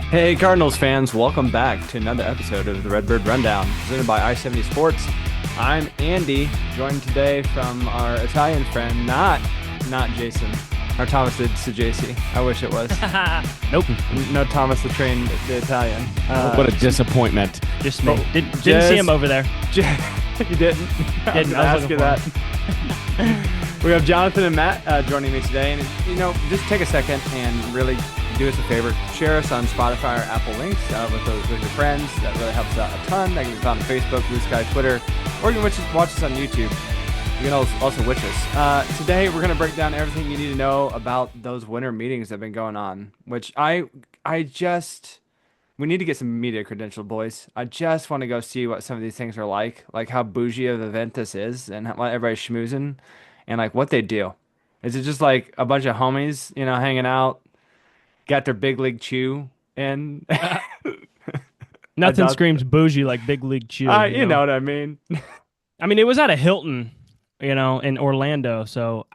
Hey, Cardinals fans, welcome back to another episode of the Redbird Rundown, presented by I-70 Sports. I'm Andy, joined today from our Italian friend, not Jason, or Thomas the JC. I wish it was. Nope. No Thomas the Train, the Italian. What a disappointment. Just me. Didn't see him over there. You didn't? I was I was ask you that. We have Jonathan and Matt joining me today, and just take a second and really do us a favor. Share us on Spotify or Apple links with your friends. That really helps out a ton. That can be found on Facebook, Blue Sky, Twitter, or you can watch us on YouTube. You can also watch us. Today, we're going to break down everything you need to know about those winter meetings that have been going on, which we need to get some media credential, boys. I just want to go see what some of these things are like how bougie of an event this is, and how everybody's schmoozing, and like what they do. Is it just like a bunch of homies, hanging out, got their big league chew, and Nothing screams bougie like Big League Chew. you know what I mean? I mean, it was at a Hilton, in Orlando, so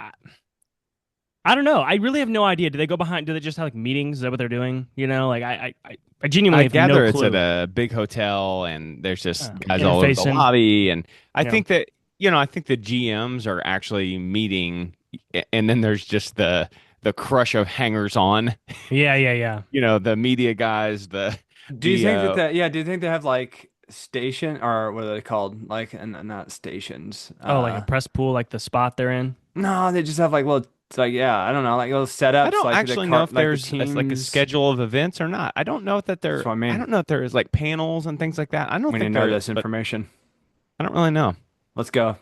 I don't know. I really have no idea. Do they go behind? Do they just have like meetings? Is that what they're doing? I genuinely have no it's clue. at a big hotel, and there's just guys all over the Interfacing. lobby. And I think that I think the GMs are actually meeting, and then there's just the crush of hangers on. Yeah. The media guys. Do Do you think do you think they have like station, or what are they called? Like, and not stations. Like a press pool, like the spot they're in. No, they just have like little. It's like, I don't know, like little setups. I don't like actually know if like there's like a schedule of events or not. I don't know that there. That's what I mean. I don't know if there is like panels and things like that. I don't We think need to know there this is, but information. I don't really know. Let's go.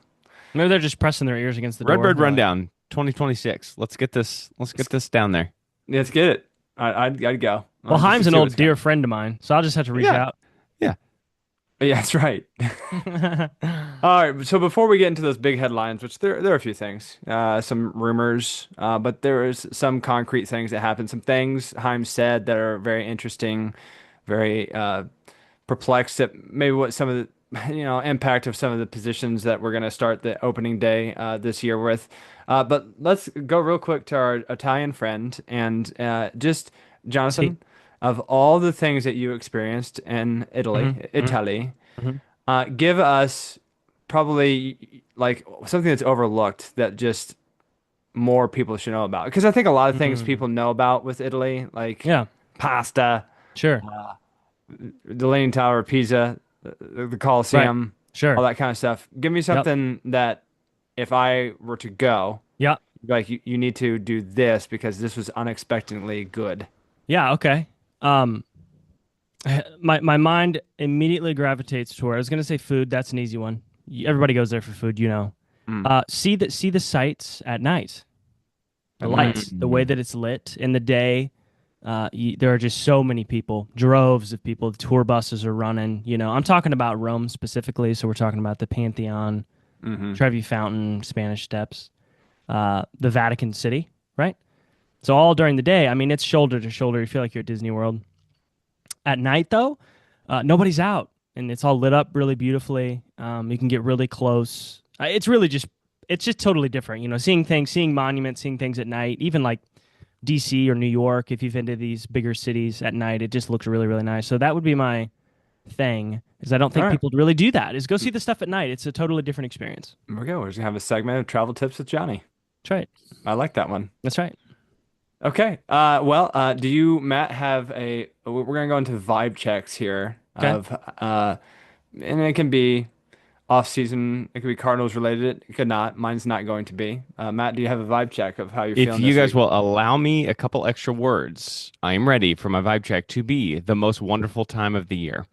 Maybe they're just pressing their ears against the door. Redbird Rundown 2026. Let's get this down there. Let's get it. I'd go. Well, Just Chaim's to an see old what's dear going- friend of mine, so I'll just have to reach out. Yeah. Yeah, that's right. All right. So before we get into those big headlines, which there are a few things, some rumors, but there is some concrete things that happened. Some things Chaim said that are very interesting, very perplexed at maybe what some of the impact of some of the positions that we're going to start the opening day this year with. But let's go real quick to our Italian friend and just Jonathan. Of all the things that you experienced in Italy, give us probably like something that's overlooked that just more people should know about. Because I think a lot of things people know about with Italy, like pasta, Sure. the Leaning Tower of Pisa, the Colosseum, Right. Sure. all that kind of stuff. Give me something that if I were to go, Yeah. like you need to do this because this was unexpectedly good. Yeah, okay. My mind immediately gravitates toward. I was gonna say food. That's an easy one. Everybody goes there for food, See the sights at night, the lights, the way that it's lit in the day. There are just so many people, droves of people. The tour buses are running. I'm talking about Rome specifically. So we're talking about the Pantheon, Trevi Fountain, Spanish Steps, the Vatican City, right? So all during the day, I mean, it's shoulder to shoulder. You feel like you're at Disney World. At night, though, nobody's out, and it's all lit up really beautifully. You can get really close. It's just totally different. Seeing monuments, seeing things at night, even like DC or New York, if you've been to these bigger cities at night, it just looks really, really nice. So that would be my thing, is I don't think people really do that, is go see the stuff at night. It's a totally different experience. There we go. We're just gonna have a segment of travel tips with Johnny. That's right. I like that one. That's right. Okay. Do you, Matt, have we're going to go into vibe checks here Okay. and it can be off season. It could be Cardinals related. It could not. Mine's not going to be. Matt, do you have a vibe check of how you're If feeling you this guys week? will allow me a couple extra words, I am ready for my vibe check to be the most wonderful time of the year.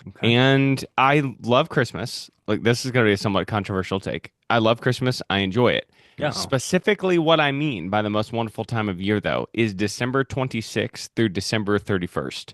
Okay. And I love Christmas. Like, this is going to be a somewhat controversial take. I love Christmas. I enjoy it. Yeah. Specifically, what I mean by the most wonderful time of year, though, is December 26th through December 31st.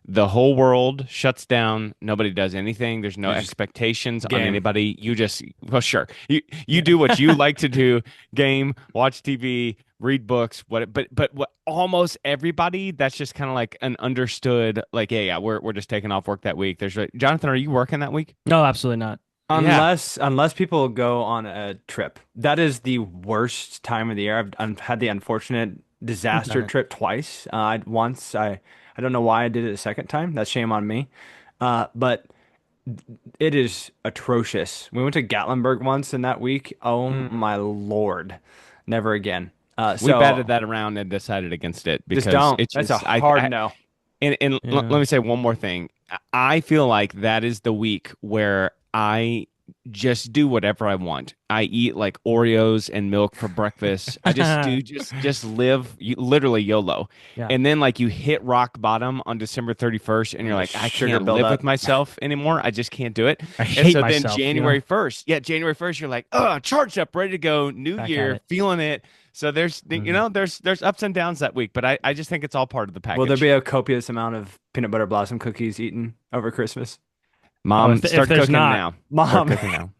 The whole world shuts down. Nobody does anything. There's no expectations on anybody. You just, well, sure. You do what you like to do. Game, watch TV, read books. But what almost everybody, that's just kind of like an understood, like, yeah, we're just taking off work that week. Jonathan, are you working that week? No, absolutely not. Unless people go on a trip. That is the worst time of the year. I've had the unfortunate I've done disaster it. trip twice. I don't know why I did it a second time. That's shame on me. But it is atrocious. We went to Gatlinburg once in that week. Oh Mm. my Lord. Never again. We batted So that around and decided against it just because don't. it's That's a just hard no. let Yeah. me say one more thing. I feel like that is the week where I just do whatever I want. I eat like Oreos and milk for breakfast. I just do just live literally YOLO. Yeah. And then like you hit rock bottom on December 31st and you're And the like, I sugar can't live with buildup. myself anymore. I just can't do it. I And hate so then myself, January 1st, yeah, January 1st, you're like, oh, charged up, ready to go, new Back at year, it. feeling it. So there's Mhm. there's ups and downs that week, but I just think it's all part of the Will there package. be a copious amount of peanut butter blossom cookies eaten over Christmas? Oh, Mom, if start there's cooking not, now. Start Mom, cooking now.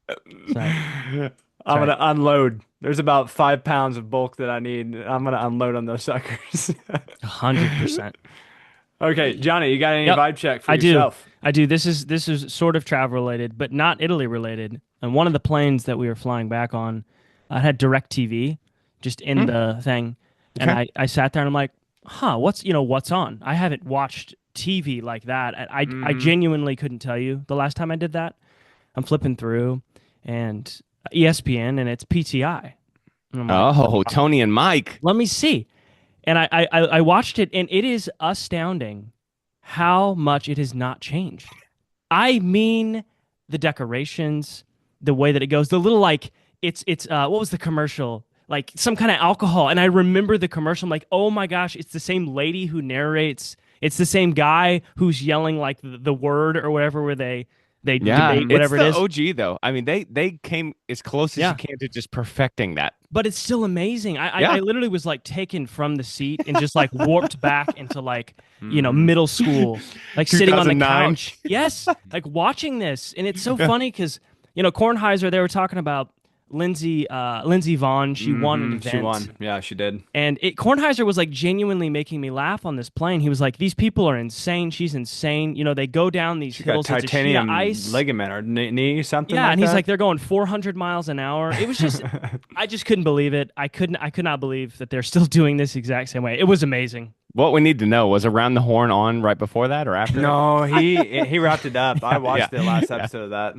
that's right. That's I'm right. gonna unload. There's about 5 pounds of bulk that I need. I'm gonna unload on those suckers. 100%. Okay, Johnny, you got any Yep, vibe check for I do. yourself? I do. This is sort of travel related, but not Italy related. And one of the planes that we were flying back on, I had DirecTV just in Hmm, the thing, and okay. I sat there and I'm like, huh, what's on? I haven't watched TV like that. I Mm-hmm. genuinely couldn't tell you the last time I did that. I'm flipping through, and ESPN, and it's PTI, and I'm like, Oh, Tony and Mike. let me see. And I watched it, and it is astounding how much it has not changed. I mean, the decorations, the way that it goes, the little like it's what was the commercial? Like some kind of alcohol, and I remember the commercial. I'm like, oh my gosh, it's the same lady who narrates. It's the same guy who's yelling like the word or whatever, where they Yeah, debate Mm-hmm. it's whatever it the is. OG though. I mean, they came as close as you Yeah, can to just perfecting that. but it's still amazing. I Yeah. literally was like taken from the seat and just like warped back into like Mm-hmm. middle school, like sitting on the 2009. couch. Yes, like watching this, and it's so funny because Kornheiser. They were talking about Lindsey Vaughn. She won an Mm-hmm. She event. won. Yeah, she did. And Kornheiser was like genuinely making me laugh on this plane. He was like, "These people are insane. She's insane. They go down these She got hills. It's a sheet of titanium ice. ligament or knee, something Yeah." like And he's like, that. "They're going 400 miles an hour." It was just, I just couldn't believe it. I could not believe that they're still doing this exact same way. It was amazing. What we need to know was Around the Horn on right before that or after it? No, he wrapped it up. I Yeah, yeah, watched the last yeah. episode of that.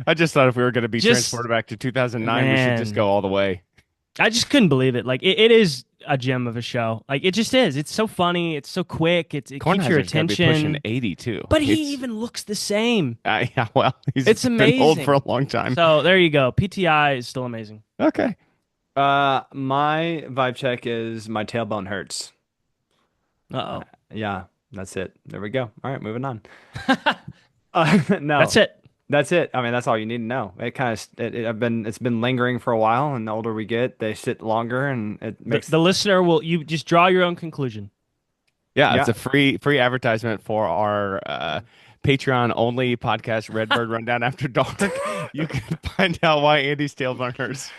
I just thought if we were going to be Just transported back to 2009, we should just man, go all the way. I just couldn't believe it. Like it is a gem of a show. Like it just is. It's so funny. It's so quick. It keeps your Kornheiser's going to be pushing attention. 80 too. But he It's even looks the same. yeah, well, he's It's been old for amazing. a long time. So there you go. PTI is still amazing. Okay. My vibe check is my tailbone hurts. Uh oh. Yeah, that's it. There we go. All right, moving on. No, That's it. that's it. I mean, that's all you need to know. It kind of it's been lingering for a while, and the older we get, they sit longer, and it The, makes the listener will you just draw your own conclusion. Yeah, yeah. it's a free advertisement for our Patreon only podcast, Redbird Rundown After Dark. You can find out why Andy's tailbone hurts.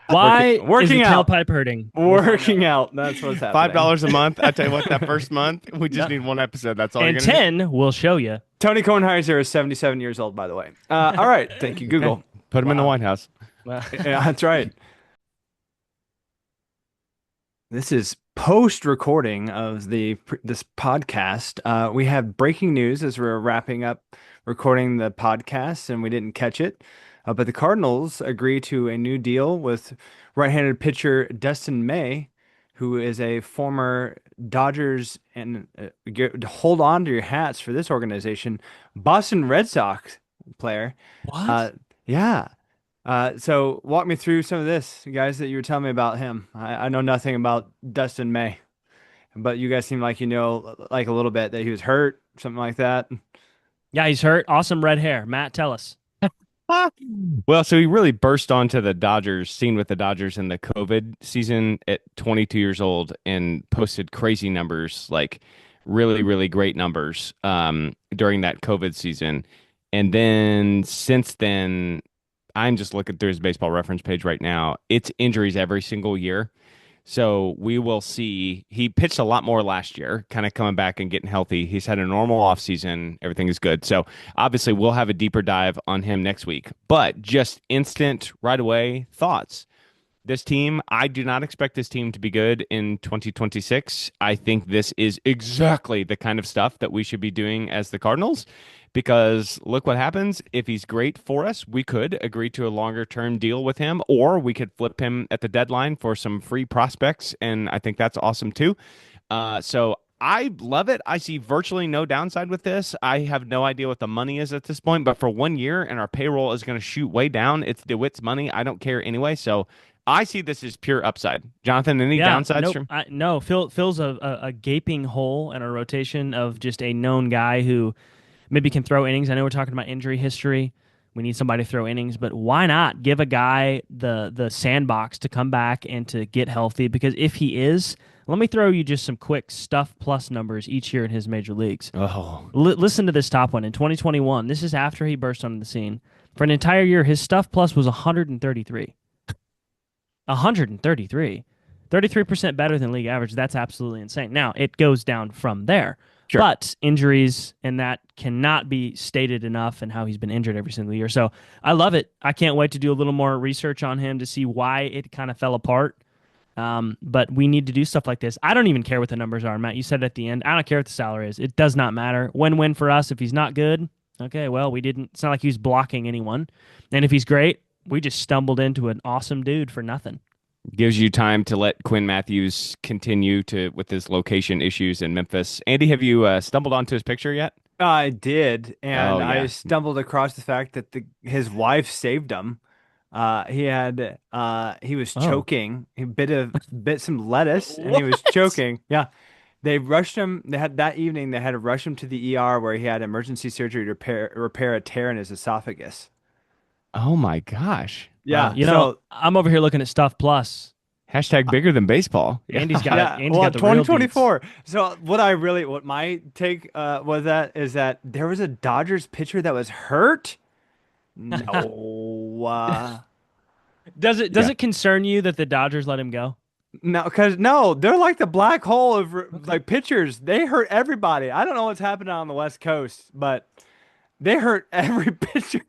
Why working is the out. tailpipe hurting? Working out. That's what's happening. $5 a month. I tell you what, that first month we just Yeah. need one episode. That's all you're And gonna 10 will show you. Tony Kornheiser is 77 years old, by the way. All right, thank you, Google. do. Put him in the Wow. White House. Yeah, that's right. This is post-recording of this podcast. We have breaking news as we're wrapping up recording the podcast, and we didn't catch it. But the Cardinals agree to a new deal with right-handed pitcher Dustin May, who is a former Dodgers, and hold on to your hats for this organization, Boston Red Sox player. What? Yeah. So walk me through some of this, guys, that you were telling me about him. I know nothing about Dustin May, but you guys seem like you know like a little bit that he was hurt, something like that. Yeah, he's hurt. Awesome red hair. Matt, tell us. Well, so he really burst onto the Dodgers scene with the Dodgers in the COVID season at 22 years old and posted crazy numbers, like really, really great numbers during that COVID season. And then since then, I'm just looking through his baseball reference page right now. It's injuries every single year. So we will see. He pitched a lot more last year, kind of coming back and getting healthy. He's had a normal offseason. Everything is good. So obviously we'll have a deeper dive on him next week. But just instant, right away thoughts. This team, I do not expect this team to be good in 2026. I think this is exactly the kind of stuff that we should be doing as the Cardinals, because look what happens. If he's great for us, we could agree to a longer term deal with him, or we could flip him at the deadline for some free prospects. And I think that's awesome too. So I love it. I see virtually no downside with this. I have no idea what the money is at this point, but for 1 year and our payroll is going to shoot way down. It's DeWitt's money. I don't care anyway. So I see this as pure upside. Jonathan, any Yeah, downsides nope. from? No, fills a gaping hole in a rotation of just a known guy who maybe can throw innings. I know we're talking about injury history. We need somebody to throw innings, but why not give a guy the sandbox to come back and to get healthy? Because if he is, let me throw you just some quick stuff plus numbers each year in his major leagues. Oh, Listen to this top one. In 2021, this is after he burst onto the scene. For an entire year, his stuff plus was 133. 133. 33% better than league average. That's absolutely insane. Now, it goes down from there. sure. But injuries and that cannot be stated enough and how he's been injured every single year. So I love it. I can't wait to do a little more research on him to see why it kind of fell apart. But we need to do stuff like this. I don't even care what the numbers are, Matt. You said at the end, I don't care what the salary is. It does not matter. Win-win for us. If he's not good, okay, well, we didn't. It's not like he was blocking anyone. And if he's great, we just stumbled into an awesome dude for nothing. Gives you time to let Quinn Matthews continue to with his location issues in Memphis. Andy, have you stumbled onto his picture yet? I did, Oh and I yeah. stumbled across the fact that his wife saved him. He was Oh. choking. He bit some lettuce, and he was What? choking. Yeah, they rushed him. They had that evening. They had to rush him to the ER where he had emergency surgery to repair a tear in his esophagus. Oh my gosh. Wow. Yeah, You know, so I'm over here looking at stuff plus. Hashtag bigger than baseball. Yeah. Andy's got yeah, Andy's well, got the real deets. 2024. So what my take was that is that there was a Dodgers pitcher that was hurt. No, Does Yeah. it concern you that the Dodgers let him go? no, because no, they're like the black hole of Okay. like pitchers. They hurt everybody. I don't know what's happening on the West Coast, but they hurt every pitcher.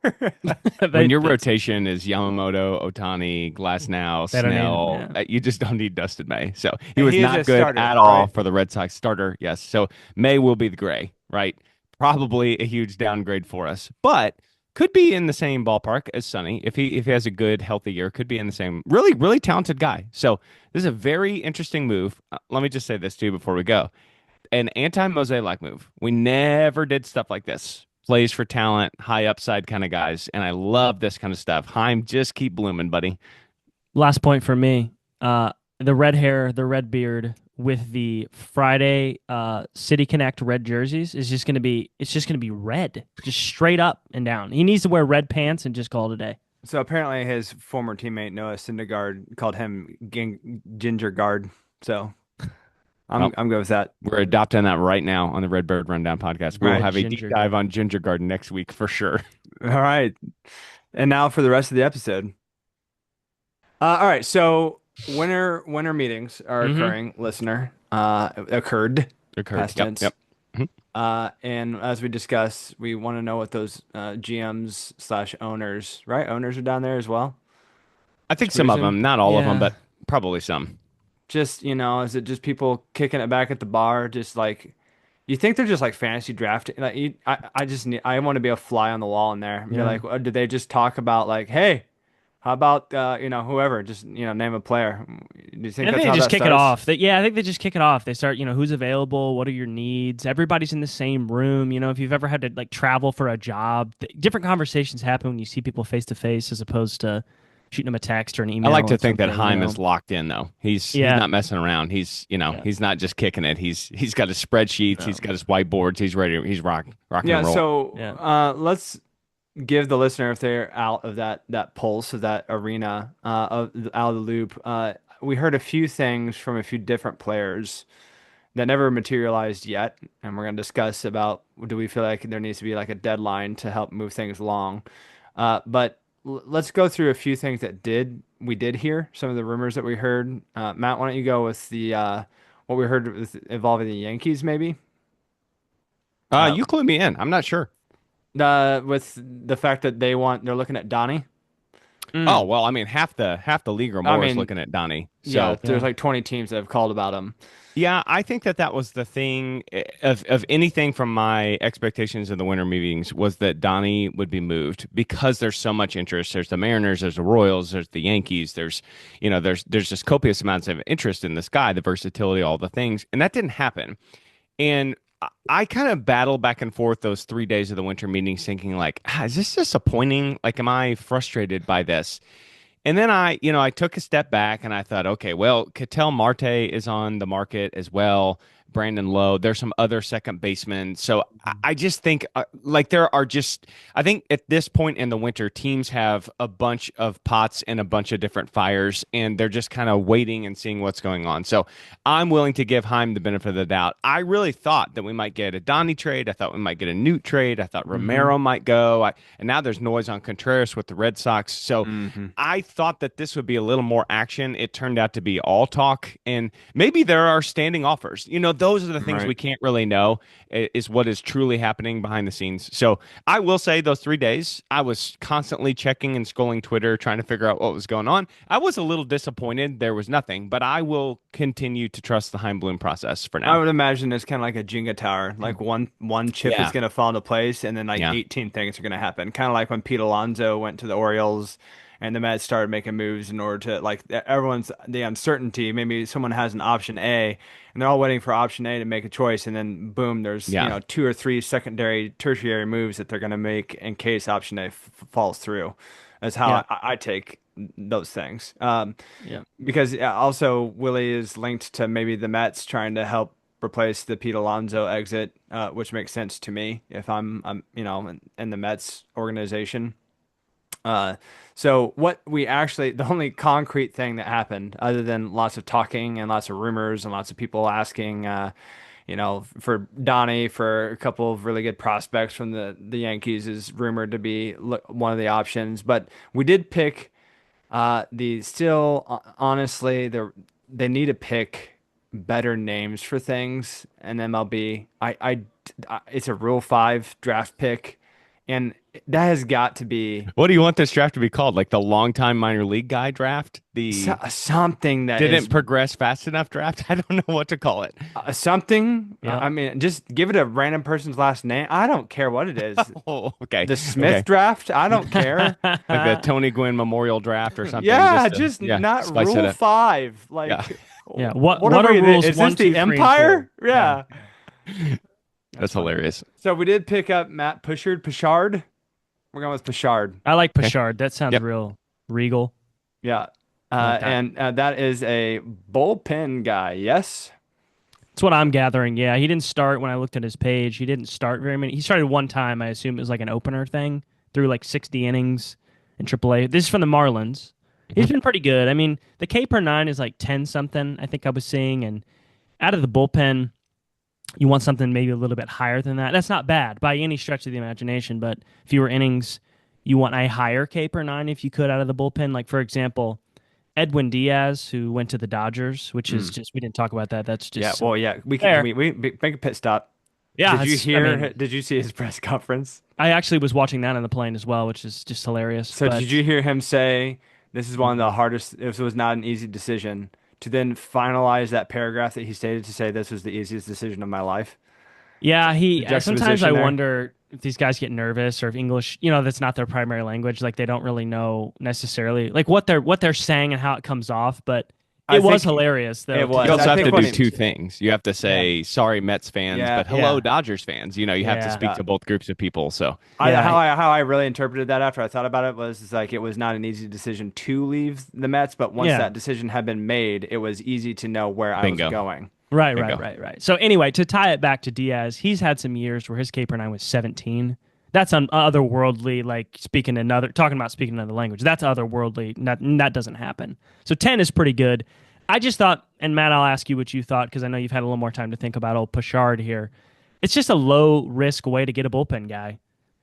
When your They- rotation is Yamamoto, Otani, Glasnow, They don't need him, Snell, yeah. You just don't need Dustin May. So he And was he is not a good starter, at all right? for the Red Sox starter. Yes. So May will be the gray, right? Probably a huge downgrade for us, but could be in the same ballpark as Sonny if he has a good healthy year. Could be in the same really talented guy. So this is a very interesting move. Let me just say this too before we go. An anti-Mozielak move. We never did stuff like this. Plays for talent, high upside kind of guys, and I love this kind of stuff. Chaim, just keep blooming, buddy. Last point for me. The red hair, the red beard with the Friday City Connect red jerseys is just gonna be red. Just straight up and down. He needs to wear red pants and just call it a day. So apparently his former teammate Noah Syndergaard called him Gingergaard. So Well, I'm good with that. we're adopting that right now on the Redbird Rundown podcast. We will Right. have a deep Gingergaard. dive on Gingergaard next week for sure. All right. And now for the rest of the episode. All right. So winter meetings are Mhm. occurring, listener. Occurred. Occurred. Past Yep, tense. yep. Mhm. And as we discussed, we want to know what those GMs/owners, right? Owners are down there as well. I think some of them, not all of them, Yeah. but probably some. Just, is it just people kicking it back at the bar? Just like, you think they're just like fantasy drafting? Like, I want to be a fly on the wall in there. Be Yeah. like, did they just talk about like, hey, how about whoever? Just name a player. Do you think I that's think how they just that kick it starts? off. I think they just kick it off. They start, who's available, what are your needs? Everybody's in the same room. If you've ever had to like travel for a job, different conversations happen when you see people face to face as opposed to shooting them a text or an I email. like to or think that something, Chaim is locked in though. He's Yeah. not messing around. He's Yeah. he's not just kicking it. He's got his spreadsheets. No. He's got his whiteboards. He's ready. He's rocking Yeah. and roll. So Yeah. let's give the listener, if they're out of that pulse of that arena, out of the loop. We heard a few things from a few different players that never materialized yet, and we're going to discuss about, do we feel like there needs to be like a deadline to help move things along. But let's go through a few things that we did hear, some of the rumors that we heard. Matt, why don't you go with the what we heard involving the Yankees, maybe? You clue me in. I'm not sure. With the fact that they're looking at Donnie. Oh well, I mean half the league or I more is mean, looking at Donnie. yeah, So there's Yeah. like 20 teams that have called about him. yeah, I think that was the thing of anything from my expectations in the winter meetings was that Donnie would be moved because there's so much interest. There's the Mariners, there's the Royals, there's the Yankees, there's just copious amounts of interest in this guy, the versatility, all the things, and that didn't happen. And I kind of battled back and forth those 3 days of the winter meetings, thinking like, is this disappointing? Like, am I frustrated by this? And then I took a step back and I thought, okay, well, Ketel Marte is on the market as well. Brandon Lowe. There's some other second basemen. So I just think like there are just I think at this point in the winter, teams have a bunch of pots and a bunch of different fires, and they're just kind of waiting and seeing what's going on. So I'm willing to give Heim the benefit of the doubt. I really thought that we might get a Donnie trade. I thought we might get a Newt trade. I thought Romero might go. And now there's noise on Contreras with the Red Sox. So I thought that this would be a little more action. It turned out to be all talk, and maybe there are standing offers. Those are the things Right. we can't really know is what is truly happening behind the scenes. So I will say those 3 days, I was constantly checking and scrolling Twitter, trying to figure out what was going on. I was a little disappointed there was nothing, but I will continue to trust the Heim Bloom process for I now. would imagine it's kind of like a Jenga tower. Like one chip is Yeah. going to fall into place, and then like Yeah. 18 things are going to happen. Kind of like when Pete Alonso went to the Orioles, and the Mets started making moves in order to like everyone's the uncertainty. Maybe someone has an option A, and they're all waiting for option A to make a choice, and then boom, there's Yeah. two or three secondary, tertiary moves that they're going to make in case option A falls through. That's how Yeah. I take those things. Yeah. Because also Willie is linked to maybe the Mets trying to help replace the Pete Alonso exit, which makes sense to me if I'm in the Mets organization. So what we actually, the only concrete thing that happened, other than lots of talking and lots of rumors and lots of people asking, for Donnie, for a couple of really good prospects from the Yankees is rumored to be one of the options. But we did pick honestly, they need to pick better names for things in MLB. It's a Rule 5 draft pick, and that has got to be What do you want this draft to be called? Like the longtime minor league guy draft? The something that didn't is progress fast enough draft? I don't know what to call it. something. Yeah. I mean, just give it a random person's last name. I don't care what it is. Oh, okay. The Smith Okay. draft. I don't care. Like the Tony Gwynn Memorial Draft or something. Yeah, Yeah, not spice it Rule up. 5. Like, Yeah. Yeah. What are are we? rules Is 1, this 2, the 3, and Empire? 4? Yeah. That's hilarious. So we did pick up Matt Pichard. We're going with Pichard. I like Pashard. That sounds Yep. real regal. Yeah. Like that. And that is a bullpen guy. Yes. That's what I'm gathering. Yeah, he didn't start when I looked at his page. He didn't start very many. He started one time. I assume it was like an opener thing. Threw like 60 innings in AAA. This is from the Marlins. He's been pretty good. I mean, the K per 9 is like 10 something, I think I was seeing. And out of the bullpen, you want something maybe a little bit higher than that. That's not bad by any stretch of the imagination, but fewer innings, you want a higher K per 9 if you could out of the bullpen. Like, for example, Edwin Diaz, who went to the Dodgers, which is just, we didn't talk about that. That's just, Yeah. Well, yeah. We Fair. can we make a pit stop. yeah. Did you it's- I hear? mean, Did you see his press conference? I actually was watching that on the plane as well, which is just hilarious. So but did you hear him say this is one of the hardest? This was not an easy decision. To then finalize that paragraph that he stated to say this was the easiest decision of my life. Yeah, The sometimes I juxtaposition there. wonder if these guys get nervous or if English, that's not their primary language. Like they don't really know necessarily like what they're saying and how it comes off. But I it was think hilarious though. it was. You also I have think to when do it- two things. You have to say sorry Mets fans, Yeah. but hello Yeah. Dodgers fans. You have to Yeah. speak to both groups of people. So Yeah. How I really interpreted that after I thought about it was like it was not an easy decision to leave the Mets, but once Yeah. that decision had been made, it was easy to know where I Bingo. was going. Right. Bingo. So anyway, to tie it back to Diaz, he's had some years where his K per 9 was 17. That's otherworldly, like talking about speaking another language. That's otherworldly. That doesn't happen. So 10 is pretty good. I just thought, and Matt, I'll ask you what you thought because I know you've had a little more time to think about old Pashard here. It's just a low risk way to get a bullpen guy.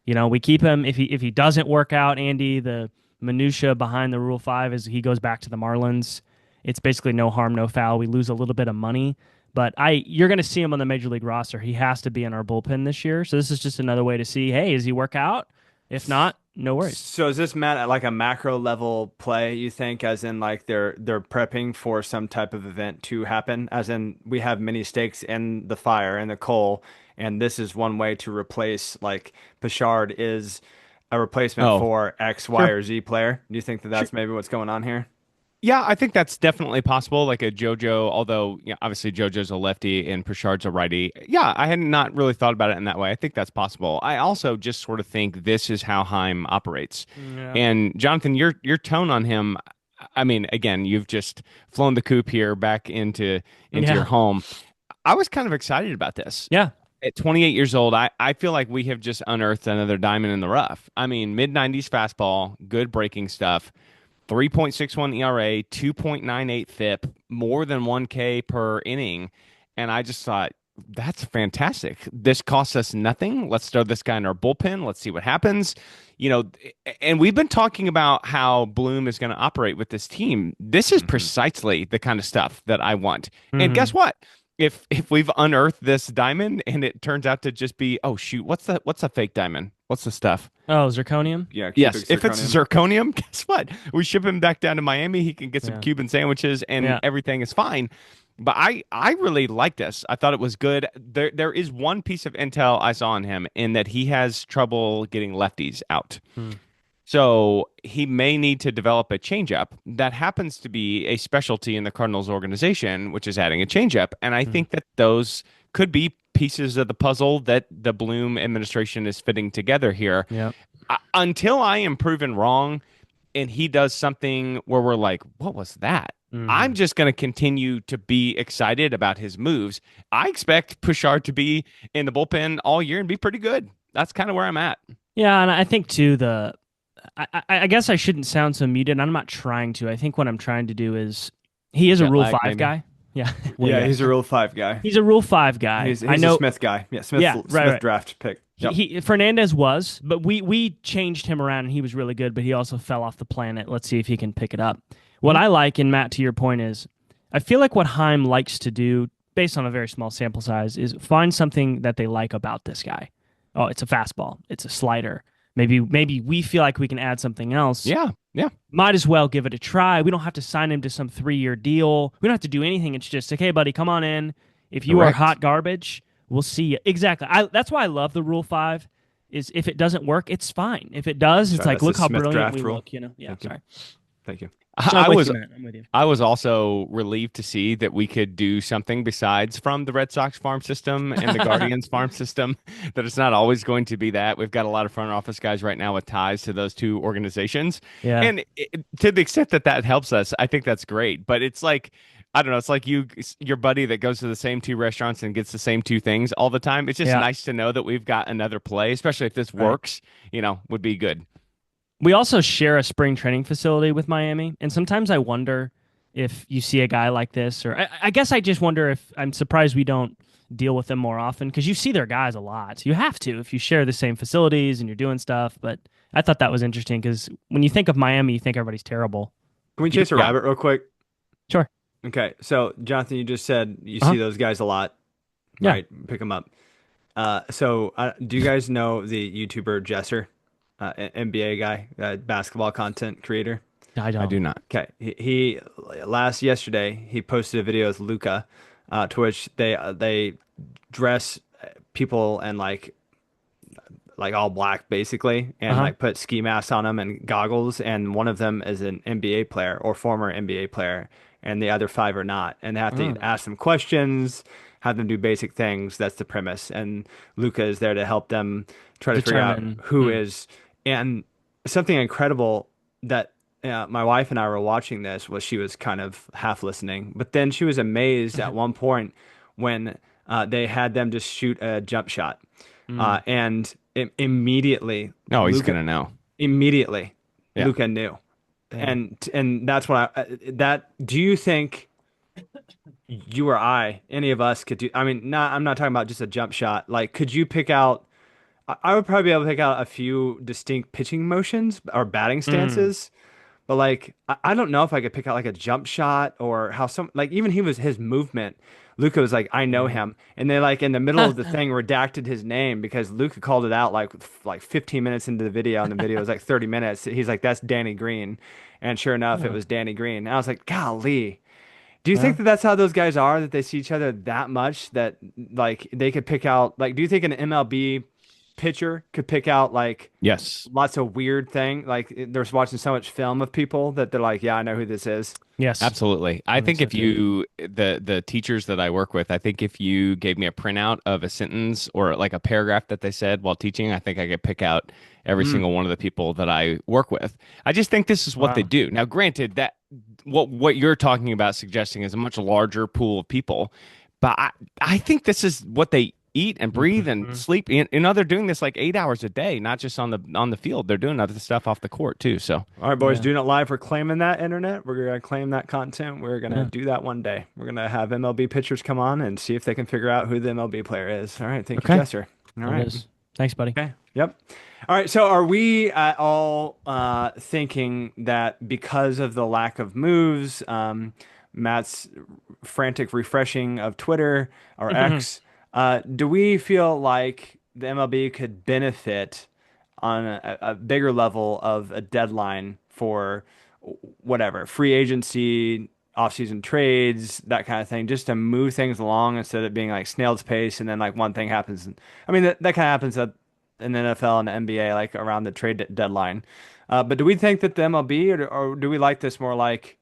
We keep him if he doesn't work out. Andy, the minutia behind the Rule 5 is he goes back to the Marlins. It's basically no harm, no foul. We lose a little bit of money, but you're going to see him on the major league roster. He has to be in our bullpen this year. So this is just another way to see, hey, does he work out? If not, no worries. So is this meant at like a macro level play, you think, as in like they're prepping for some type of event to happen, as in we have many stakes in the fire and the coal, and this is one way to replace like Pashard is a replacement Oh, for X, Y, sure. or Z player. Do you think that Sure. that's maybe what's going on here? Yeah, I think that's definitely possible. Like a JoJo, although obviously JoJo's a lefty and Pritchard's a righty. Yeah, I had not really thought about it in that way. I think that's possible. I also just sort of think this is how Heim operates. Yeah. And Jonathan, your tone on him, I mean, again, you've just flown the coop here back into your Yeah. home. I was kind of excited about this. Yeah. At 28 years old, I feel like we have just unearthed another diamond in the rough. I mean, mid 90s fastball, good breaking stuff. 3.61 ERA, 2.98 FIP, more than 1K per inning. And I just thought, that's fantastic. This costs us nothing. Let's throw this guy in our bullpen. Let's see what happens. And we've been talking about how Bloom is going to operate with this team. This is Hmm. precisely the kind of stuff that I want. And Mhm. guess what? If we've unearthed this diamond and it turns out to just be, oh shoot, what's a fake diamond? What's the stuff? Oh, zirconium? Yeah, Yes, cubic if it's zirconium. zirconium, guess what? We ship him back down to Miami. He can get some Yeah. Cuban sandwiches, and Yeah. everything is fine. But I really like this. I thought it was good. There is one piece of intel I saw on him in that he has trouble getting lefties out. Hmm. So he may need to develop a changeup. That happens to be a specialty in the Cardinals organization, which is adding a changeup. And I Hmm. think that those could be pieces of the puzzle that the Bloom administration is fitting together here. Yeah. Until I am proven wrong and he does something where we're like, what was that? I'm Mhm. just going to continue to be excited about his moves. I expect Pushard to be in the bullpen all year and be pretty good. That's kind of where I'm at. Yeah, and I think too I guess I shouldn't sound so muted. I'm not trying to. I think what I'm trying to do is he is a Jet Rule lag, 5 maybe. guy. Yeah. Well, Yeah, yeah. he's a Rule 5 guy. He's a Rule 5 guy. He's I he's a know. Smith guy. Yeah, Smith Yeah, right, Smith right. draft pick. Yep. Fernandez was, but we changed him around and he was really good, but he also fell off the planet. Let's see if he can pick it up. What I like, and Matt, to your point, is I feel like what Heim likes to do, based on a very small sample size, is find something that they like about this guy. Oh, it's a fastball. It's a slider. Maybe we feel like we can add something else. Yeah. Yeah. Might as well give it a try. We don't have to sign him to some 3-year deal. We don't have to do anything. It's just, okay, buddy, come on in. If you are Correct. hot garbage, we'll see you. Exactly. That's why I love the Rule 5 is if it doesn't work, it's fine. If it does, it's Sorry, like, that's look the how Smith brilliant draft we rule. look, Yeah, Thank you. sorry. Thank you. So I I'm with was you, man. I'm with you. I was also relieved to see that we could do something besides from the Red Sox farm system and the Guardians farm system, that it's not always going to be that. We've got a lot of front office guys right now with ties to those two organizations. Yeah. And to the extent that that helps us, I think that's great. But it's like, I don't know, it's like your buddy that goes to the same two restaurants and gets the same two things all the time. It's just Yeah. nice to know that we've got another play, especially if this Right. works, would be good. We also share a spring training facility with Miami, and sometimes I wonder if you see a guy like this, or I guess I just wonder if I'm surprised we don't deal with them more often because you see their guys a lot. You have to if you share the same facilities and you're doing stuff. But I thought that was interesting because when you think of Miami, you think everybody's terrible. Can we chase a Yeah. rabbit real quick? Sure. Okay, so Jonathan, you just said you Uh-huh. see those guys a lot, Yeah. right? Pick them up. Do you guys know the YouTuber Jesser, NBA guy, basketball content creator? I don't. I do not. Okay, he yesterday he posted a video with Luca, to which they dress people in like all black basically, and Uh-huh. like put ski masks on them and goggles, and one of them is an NBA player or former NBA player, and the other five are not, and they have to Oh. ask them questions, have them do basic things. That's the premise, and Luca is there to help them try to figure out Determine. who is. And something incredible that my wife and I were watching this was she was kind of half listening, but then she was amazed at one point when they had them just shoot a jump shot, and immediately, No, he's Luka, going to know. immediately, Yeah. Luca knew, Damn. and that's what do you think you or any of us could do? I mean, I'm not talking about just a jump shot. Like, could you pick out? I would probably be able to pick out a few distinct pitching motions or batting stances. But like, I don't know if I could pick out like a jump shot or how some like even his movement. Luca was like, I know him. And they like in the middle of the Mm. thing redacted his name because Luca called it out like 15 minutes into the video, and the video was like 30 minutes. He's like, that's Danny Green. And sure enough, it Oh, was Danny Green. And I was like, golly. Do you think well, that that's how those guys are, that they see each other that much that like they could pick out, like, do you think an MLB pitcher could pick out like Yes. lots of weird thing, like they're watching so much film of people that they're like, yeah, I know who this is. yes, Absolutely. I I think think so if too. you the teachers that I work with, I think if you gave me a printout of a sentence or like a paragraph that they said while teaching, I think I could pick out every Mm, single one of the people that I work with. I just think this is what they Wow. do. Now, granted that what you're talking about suggesting is a much larger pool of people, but I think this is what they eat and breathe and Mhm. sleep. They're doing this like 8 hours a day, not just on the field. They're doing other stuff off the court too. So all right, boys, Yeah, do not lie for claiming that internet. We're gonna claim that content. We're gonna yeah, do that one day. We're gonna have MLB pitchers come on and see if they can figure out who the MLB player is. All right, thank you, okay. Jester. All it right. is. Thanks, buddy. Okay. Yep. All right. So, are we at all thinking that because of the lack of moves, Matt's frantic refreshing of Twitter or X, do we feel like the MLB could benefit on a bigger level of a deadline for whatever free agency, off-season trades, that kind of thing, just to move things along instead of being like snail's pace and then like one thing happens. I mean, that kind of happens in the NFL and the NBA, like around the deadline. But do we think that the MLB, or do we like this more like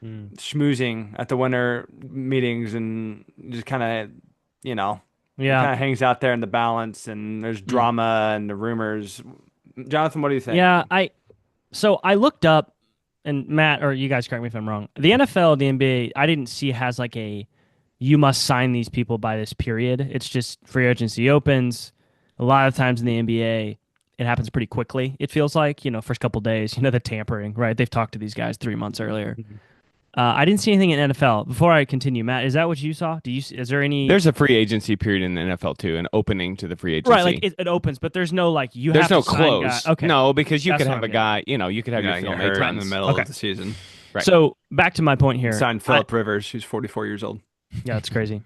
Mm. schmoozing at the winter meetings and just kind of, you know, it Yeah, kind of hangs out there in the balance and there's Mm. drama and the rumors. Jonathan, what do you think? yeah. I looked up, and Matt, or you guys correct me if I'm wrong. The NFL, the NBA, I didn't see has like a you must sign these people by this period. It's just free agency opens. A lot of times in the NBA, it happens pretty quickly. It feels like, first couple days, the tampering, right? They've talked to these guys 3 months earlier. I didn't see anything in NFL. Before I continue, Matt, is that what you saw? Is there any There's a free agency period in the NFL too, an opening to the free right? Like agency. it opens, but there's no like you There's have to no sign guy. close. Okay, No, because you that's could what have I'm a getting guy, you could have your Yeah, Phil get May hurt in the runs. middle at. of Okay, the season. Right. so back to my point here. Signed Philip Rivers, who's 44 years old. Yeah, it's crazy.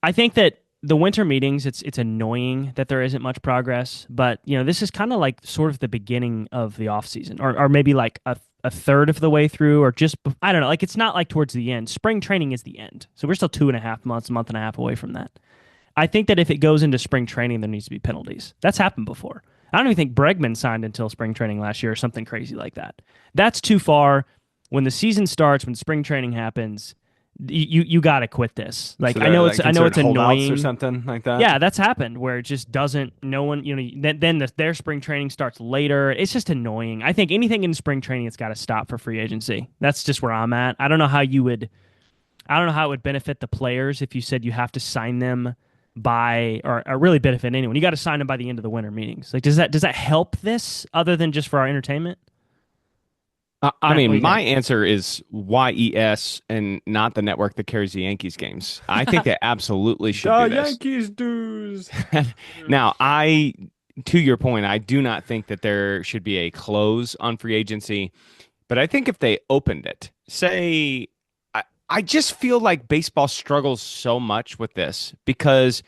I think that the winter meetings, it's annoying that there isn't much progress, but this is kind of like sort of the beginning of the off season, or maybe like a third of the way through, or just I don't know. Like it's not like towards the end. Spring training is the end, so we're still 2.5 months, a month and a half away from that. I think that if it goes into spring training, there needs to be penalties. That's happened before. I don't even think Bregman signed until spring training last year or something crazy like that. That's too far. When the season starts, when spring training happens, you got to quit this. Like So I they're know like I know considered it's holdouts or annoying. something like that. Yeah, that's happened where it just doesn't. No one, their spring training starts later. It's just annoying. I think anything in spring training, it's got to stop for free agency. That's just where I'm at. I don't know how you would. I don't know how it would benefit the players if you said you have to sign them by, or really benefit anyone. You got to sign them by the end of the winter meetings. Like, does that help this other than just for our entertainment? I Matt, what do mean, you my think? answer is YES and not the network that carries the Yankees games. I think they absolutely should The do this. Yankees dues. Now, to your point, I do not think that there should be a close on free agency, but I think if they opened it, say, I just feel like baseball struggles so much with this because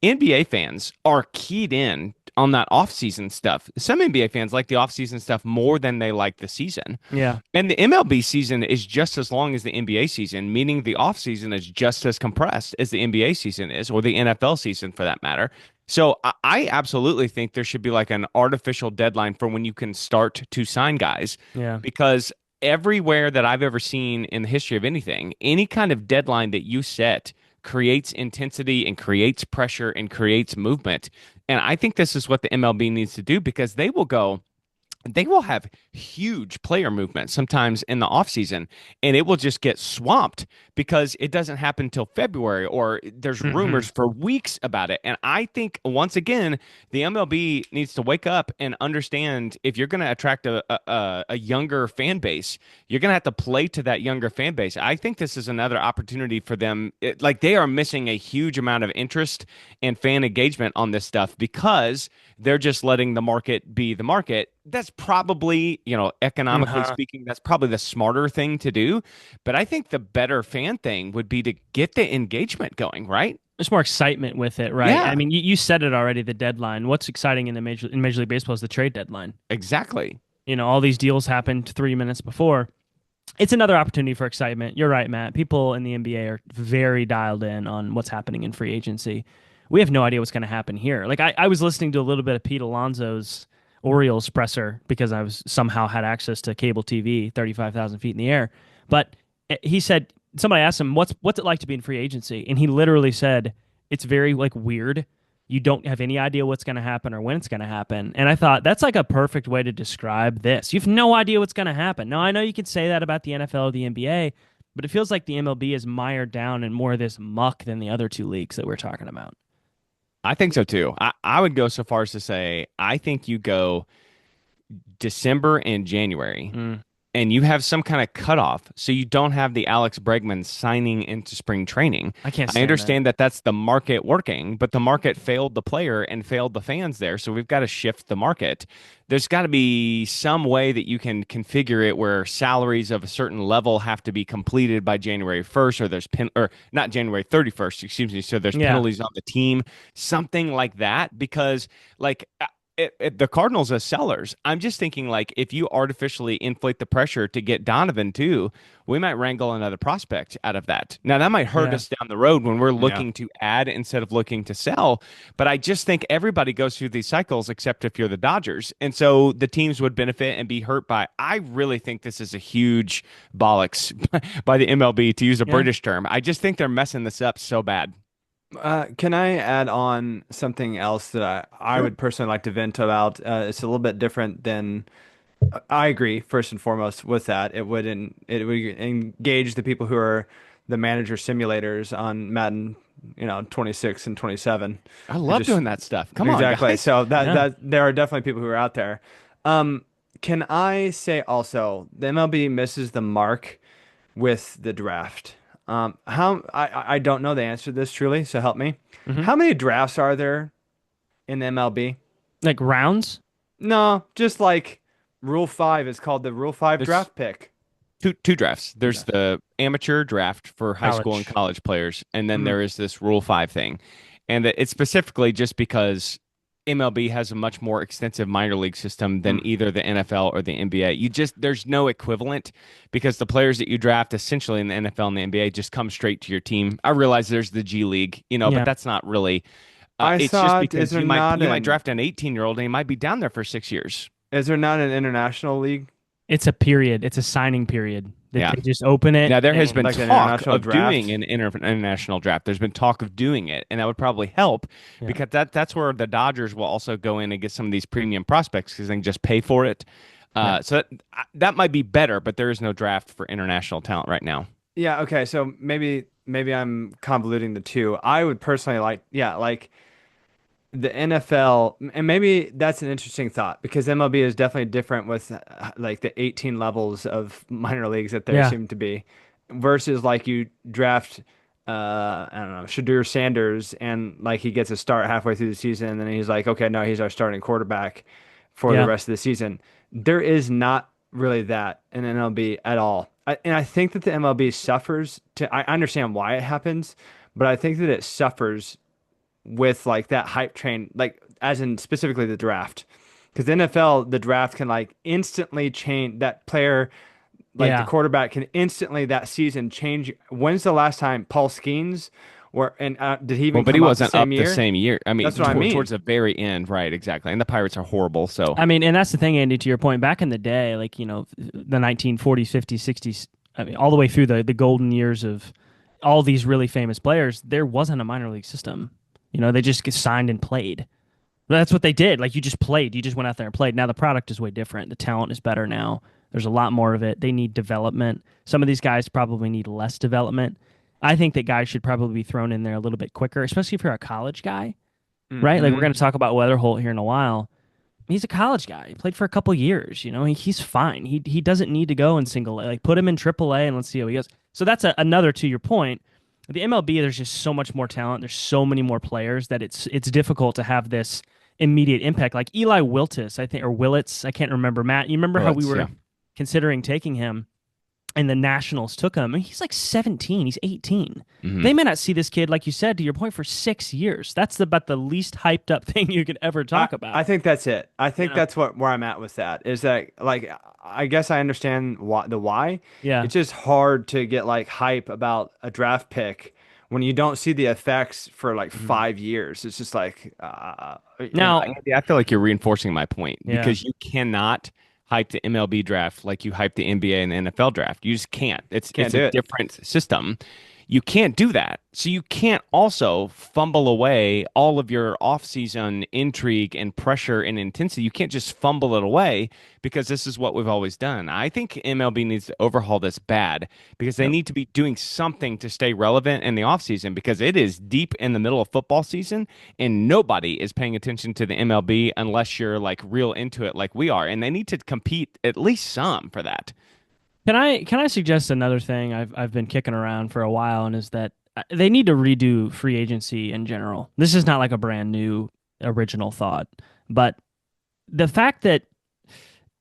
NBA fans are keyed in on that off-season stuff. Some NBA fans like the off-season stuff more than they like the season. Yeah, And the MLB season is just as long as the NBA season, meaning the off-season is just as compressed as the NBA season is, or the NFL season for that matter. So I absolutely think there should be like an artificial deadline for when you can start to sign guys, yeah. because everywhere that I've ever seen in the history of anything, any kind of deadline that you set creates intensity and creates pressure and creates movement. And I think this is what the MLB needs to do because they will have huge player movement sometimes in the offseason, and it will just get swamped because it doesn't happen until February, or there's Hmm. rumors for weeks about it. And I think, once again, the MLB needs to wake up and understand if you're going to attract a younger fan base, you're going to have to play to that younger fan base. I think this is another opportunity for them. Like they are missing a huge amount of interest and fan engagement on this stuff because they're just letting the market be the market that's probably, economically Uh-huh. speaking, that's probably the smarter thing to do. But I think the better fan thing would be to get the engagement going, right? There's more excitement with it, right? I Yeah, mean, you said it already, the deadline. What's exciting in the Major League Baseball is the trade deadline. exactly. All these deals happened 3 minutes before. It's another opportunity for excitement. You're right, Matt. People in the NBA are very dialed in on what's happening in free agency. We have no idea what's going to happen here. Like I was listening to a little bit of Pete Alonso's Orioles presser because I was somehow had access to cable TV, 35,000 feet in the air. But he said somebody asked him what's it like to be in free agency, and he literally said it's very like weird. You don't have any idea what's going to happen or when it's going to happen. And I thought that's like a perfect way to describe this. You have no idea what's going to happen. Now, I know you could say that about the NFL or the NBA, but it feels like the MLB is mired down in more of this muck than the other two leagues that we're talking about. I think so too. I would go so far as to say I think you go December and January, Mm, and you have some kind of cutoff, so you don't have the Alex Bregman signing into spring training. I can't I stand that. understand that that's the market working, but the market failed the player and failed the fans there, so we've got to shift the market. There's got to be some way that you can configure it where salaries of a certain level have to be completed by January 1st, or or not January 31st, excuse me. So there's Yeah. penalties on the team, something like that, because like the Cardinals as sellers, I'm just thinking like if you artificially inflate the pressure to get Donovan too, we might wrangle another prospect out of that. Now that might hurt Yeah. us down the road when we're Yeah. looking to add instead of looking to sell. But I just think everybody goes through these cycles except if you're the Dodgers. And so the teams would benefit and be hurt by. I really think this is a huge bollocks by the MLB to use a Yeah. British term. I just think they're messing this up so bad. Can I add on something else that I Sure. would personally like to vent about? It's a little bit different than I agree, first and foremost, with that. It would engage the people who are the manager simulators on Madden, 26 and 27. I Who love just doing that stuff. Come on, exactly. guys. So that Yeah. that there are definitely people who are out there. Can I say also the MLB misses the mark with the draft? How I don't know the answer to this truly, so help me. Hmm. How many drafts are there in the MLB? Like rounds? No, just like Rule 5 is called the Rule 5 There's draft pick. two drafts. Two There's drafts. the amateur draft for high school and College. college players, and then Mhm. there is this Rule 5 thing. And it's specifically just because MLB has a much more extensive minor league system than Mm. either the NFL or the NBA. There's no equivalent because the players that you draft essentially in the NFL and the NBA just come straight to your team. I realize there's the G League, but Yeah. that's not really. I It's just thought, because you might draft an 18-year-old and he might be down there for 6 years. is there not an international league? It's a period. It's a signing period. Yeah. They just open it Now, there has and been Like an talk international of doing draft? an international draft. There's been talk of doing it, and that would probably help yeah. because that's where the Dodgers will also go in and get some of these premium prospects because they can just pay for it. Yeah. So that might be better, but there is no draft for international talent right now. Yeah, okay. So maybe I'm convoluting the two. I would personally like the NFL, and maybe that's an interesting thought because MLB is definitely different with like the 18 levels of minor leagues that there Yeah. seem to be versus like you draft I don't know, Shadur Sanders and like he gets a start halfway through the season and then he's like, okay, no, he's our starting quarterback for the Yeah. rest of the season. There is not really that in MLB at all. And I think that the MLB suffers I understand why it happens, but I think that it suffers with like that hype train, like as in specifically the draft. Because the NFL, the draft can like instantly change that player, like the Yeah. quarterback can instantly that season change. When's the last time Paul Skeens and did he Well, even but he come up the wasn't same up the year? same year. I mean, That's what I mean. towards the very end, right? Exactly. And the Pirates are horrible. So I mean, and that's the thing, Andy, to your point, back in the day, like, the 1940s, 50s, 60s, I mean, all the way through the golden years of all these really famous players, there wasn't a minor league system. They just get signed and played. That's what they did. Like, you just played. You just went out there and played. Now the product is way different. The talent is better now. There's a lot more of it. They need development. Some of these guys probably need less development. I think that guys should probably be thrown in there a little bit quicker, especially if you're a college guy, right? Like, we're Hmm. going to talk about Weatherholt here in a while. He's a college guy. He played for a couple years. He's fine. He doesn't need to go in single A. Like, put him in triple A and let's see how he goes. So that's another to your point. The MLB, there's just so much more talent. There's so many more players that it's difficult to have this immediate impact. Like Eli Wiltis, I think, or Willits, I can't remember. Matt, you remember how we were considering taking him and the Nationals took him? I mean, he's like 17, he's 18. They may not see this kid, like you said, to your point, for 6 years. That's about the least hyped up thing you could ever talk about. I think that's it. I think that's where I'm at with that. Is that like I guess I understand why. Yeah. It's just hard to get like hype about a draft pick when you don't see the effects for like 5 years. It's just like Now, Andy, I feel like you're reinforcing my point because you cannot hype the MLB draft like you hype the NBA and the NFL draft. You just can't. It's a different system. You can't do that. So you can't also fumble away all of your offseason intrigue and pressure and intensity. You can't just fumble it away because this is what we've always done. I think MLB needs to overhaul this bad because they need to be doing something to stay relevant in the offseason because it is deep in the middle of football season and nobody is paying attention to the MLB unless you're like real into it like we are. And they need to compete at least some for that. Can I suggest another thing I've been kicking around for a while, and is that they need to redo free agency in general. This is not like a brand new original thought, but the fact that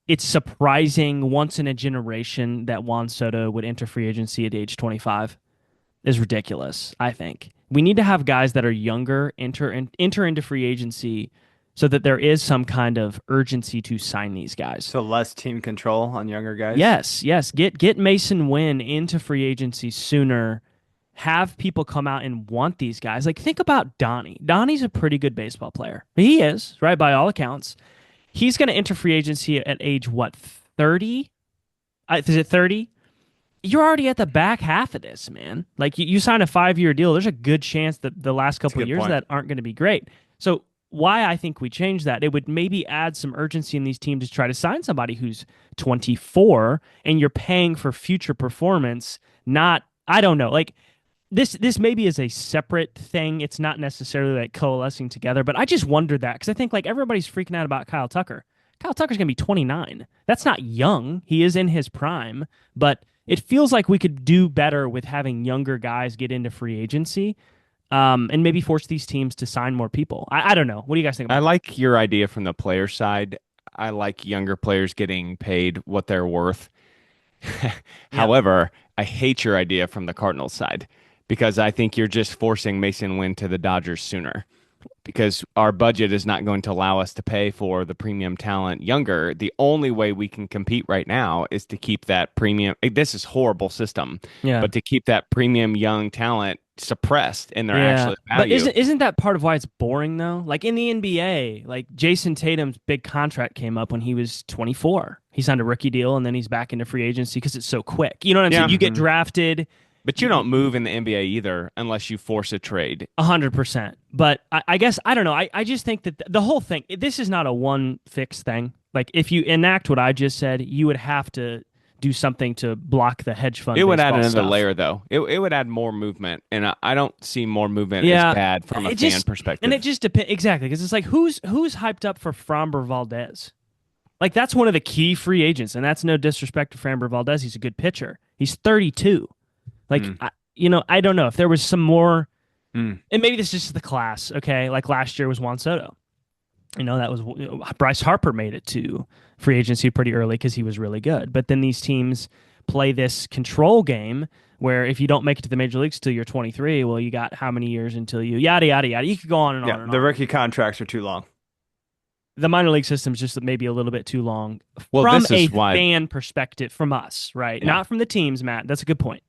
it's surprising once in a generation that Juan Soto would enter free agency at age 25 is ridiculous, I think. We need to have guys that are younger enter into free agency so that there is some kind of urgency to sign these guys. So less team control on younger guys? Yes. Get Mason Wynn into free agency sooner. Have people come out and want these guys. Like, think about Donnie. Donnie's a pretty good baseball player. He is, right, by all accounts. He's going to enter free agency at age, what, 30? Is it 30? You're already at the back half of this, man. Like, you sign a 5-year deal, there's a good chance that the last couple of years that aren't going to be great. So why I think we change that, it would maybe add some urgency in these teams to try to sign somebody who's 24 and you're paying for future performance, not, I don't know, like this maybe is a separate thing. It's not necessarily like coalescing together, but I just wondered that because I think like everybody's freaking out about Kyle Tucker. Kyle Tucker's going to be 29. That's not young. He is in his prime, but it feels like we could do better with having younger guys get into free agency. And maybe force these teams to sign more people. I don't know. What do you guys think about that? I like your idea from the player side. I like younger players getting paid what they're worth. However, I hate your idea from the Cardinals side because I think you're just forcing Mason Wynn to the Dodgers sooner because our budget is not going to allow us to pay for the premium talent younger. The only way we can compete right now is to keep that premium. This is horrible system, but to keep that premium young talent suppressed in their actual value. But isn't that part of why it's boring though? Like in the NBA, like Jason Tatum's big contract came up when he was 24. He signed a rookie deal and then he's back into free agency because it's so quick. You know what I'm saying? You get drafted. But you don't move in the NBA either unless you force a trade. 100%. But I guess, I don't know. I just think that the whole thing, this is not a one fixed thing. Like if you enact what I just said, you would have to do something to block the hedge fund. It would add another stuff. layer, though. It would add more movement, and I don't see more movement as bad from a fan perspective. And it just depends exactly because it's like who's hyped up for Framber Valdez? Like that's one of the key free agents, and that's no disrespect to Framber Valdez. He's a good pitcher. He's 32. Like I don't know if there was some more, and maybe this is just the class. Okay, like last year was Juan Soto. That was Bryce Harper made it to free agency pretty early because he was really good. But then these teams play this control game where if you don't make it to the major leagues till you're 23, well, you got how many years until you yada, yada, yada. You could go on and on and on. The rookie contracts are too long. The minor league system is just maybe a little bit too long from a fan perspective from us, right? Yeah. Not from the teams, Matt. That's a good point.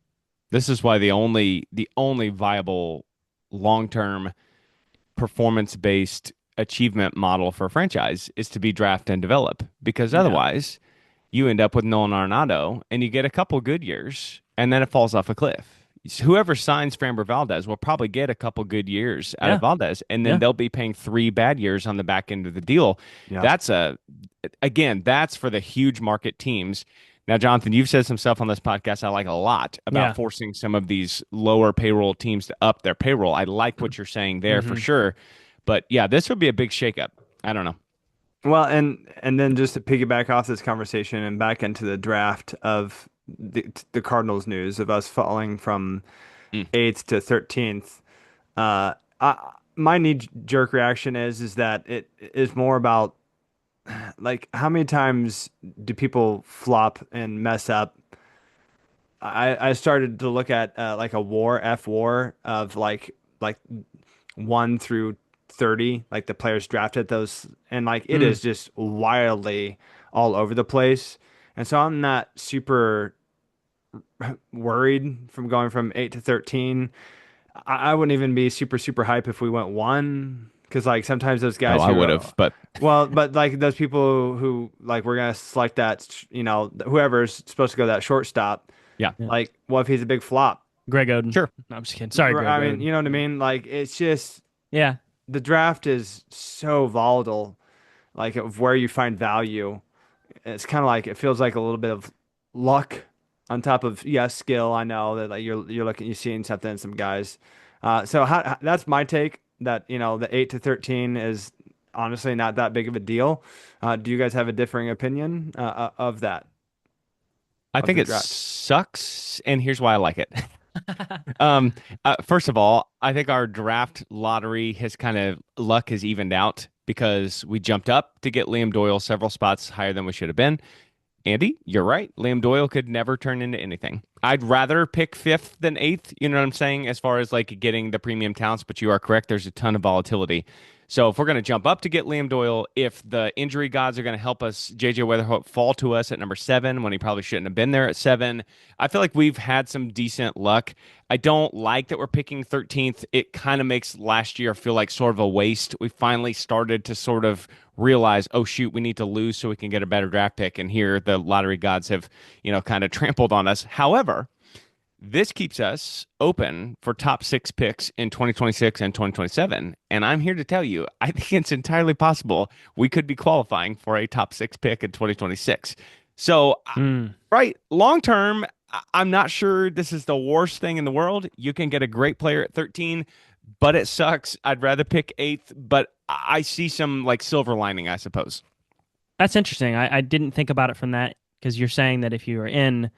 This is why the only viable long-term performance-based achievement model for a franchise is to be draft and develop because otherwise you end up with Nolan Arenado and you get a couple good years and then it falls off a cliff. Whoever signs Framber Valdez will probably get a couple good years out of Valdez and then they'll be paying 3 bad years on the back end of the deal. That's that's for the huge market teams. Now, Jonathan, you've said some stuff on this podcast I like a lot about forcing some of these lower payroll teams to up their payroll. I like what you're saying there for sure. But yeah, this would be a big shakeup. I don't know. Well, and then just to piggyback off this conversation and back into the draft of the Cardinals news of us falling from 8th to 13th, my knee jerk reaction is that it is more about like how many times do people flop and mess up. I started to look at like a F war of like 1 through 30, like the players drafted those, and like it Mm. is just wildly all over the place. And so I'm not super worried from going from 8 to 13. I wouldn't even be super hype if we went one, because like sometimes those Oh, guys I who would have, but well, but like those people who like we're gonna select that, whoever's supposed to go that shortstop, yeah, Yeah. like what if he's a big flop? Greg Oden. sure. No, I'm just kidding. Sorry, Greg I mean, Oden. you know what I mean? Like it's just Yeah. the draft is so volatile, like of where you find value. It's kind of like it feels like a little bit of luck on top of yes, skill. I know that like you're seeing something in some guys. So that's my take that the 8 to 13 is honestly not that big of a deal. Do you guys have a differing opinion of that I of think the it draft? sucks, and here's why I like it. First of all, I think our draft lottery has kind of luck has evened out because we jumped up to get Liam Doyle several spots higher than we should have been. Andy, you're right. Liam Doyle could never turn into anything. I'd rather pick fifth than eighth, you know what I'm saying, as far as like getting the premium talents, but you are correct. There's a ton of volatility. So if we're going to jump up to get Liam Doyle, if the injury gods are going to help us, JJ Weatherholt fall to us at number 7 when he probably shouldn't have been there at 7. I feel like we've had some decent luck. I don't like that we're picking 13th. It kind of makes last year feel like sort of a waste. We finally started to sort of realize, oh shoot, we need to lose so we can get a better draft pick. And here the lottery gods have, kind of trampled on us. However, this keeps us open for top 6 picks in 2026 and 2027. And I'm here to tell you, I think it's entirely possible we could be qualifying for a top 6 pick in 2026. So, Mm. right, long term, I'm not sure this is the worst thing in the world. You can get a great player at 13, but it sucks. I'd rather pick 8th, but I see some like silver lining, I suppose. That's interesting. I didn't think about it from that because you're saying that if you were in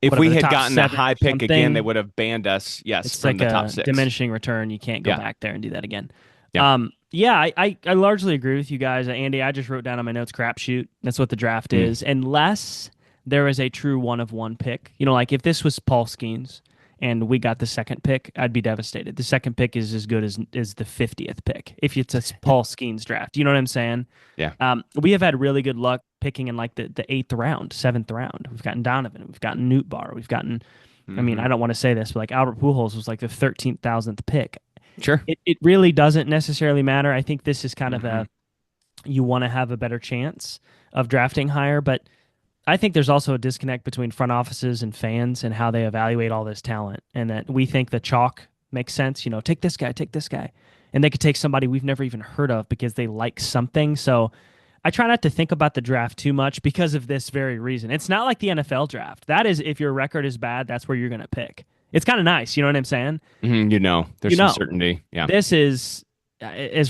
If whatever we the had top gotten a 7 high or pick again, they something, would have banned us, yes, it's from like the top a 6. diminishing return. You can't go Yeah. back there and do that again. Yeah. Yeah, I largely agree with you guys. Andy, I just wrote down on my notes crapshoot. That's what the draft Mm. is. Unless there is a true one of one pick. Like if this was Paul Skeens and we got the second pick, I'd be devastated. The second pick is as good as the 50th pick if it's a Paul Skeens draft. You know what I'm saying? Yeah. We have had really good luck picking in like the 8th round, 7th round. We've gotten Donovan. We've gotten Newt Bar. We've gotten, I mean, I don't want to say this, but like Albert Pujols was like the 13,000th pick. Sure. It really doesn't necessarily matter. I think this is kind of you want to have a better chance of drafting higher, but I think there's also a disconnect between front offices and fans and how they evaluate all this talent, and that we think the chalk makes sense. Take this guy, and they could take somebody we've never even heard of because they like something. So I try not to think about the draft too much because of this very reason. It's not like the NFL draft. That is, if your record is bad, that's where you're going to pick. It's kind of nice. You know what I'm saying? There's some certainty. Yeah. This is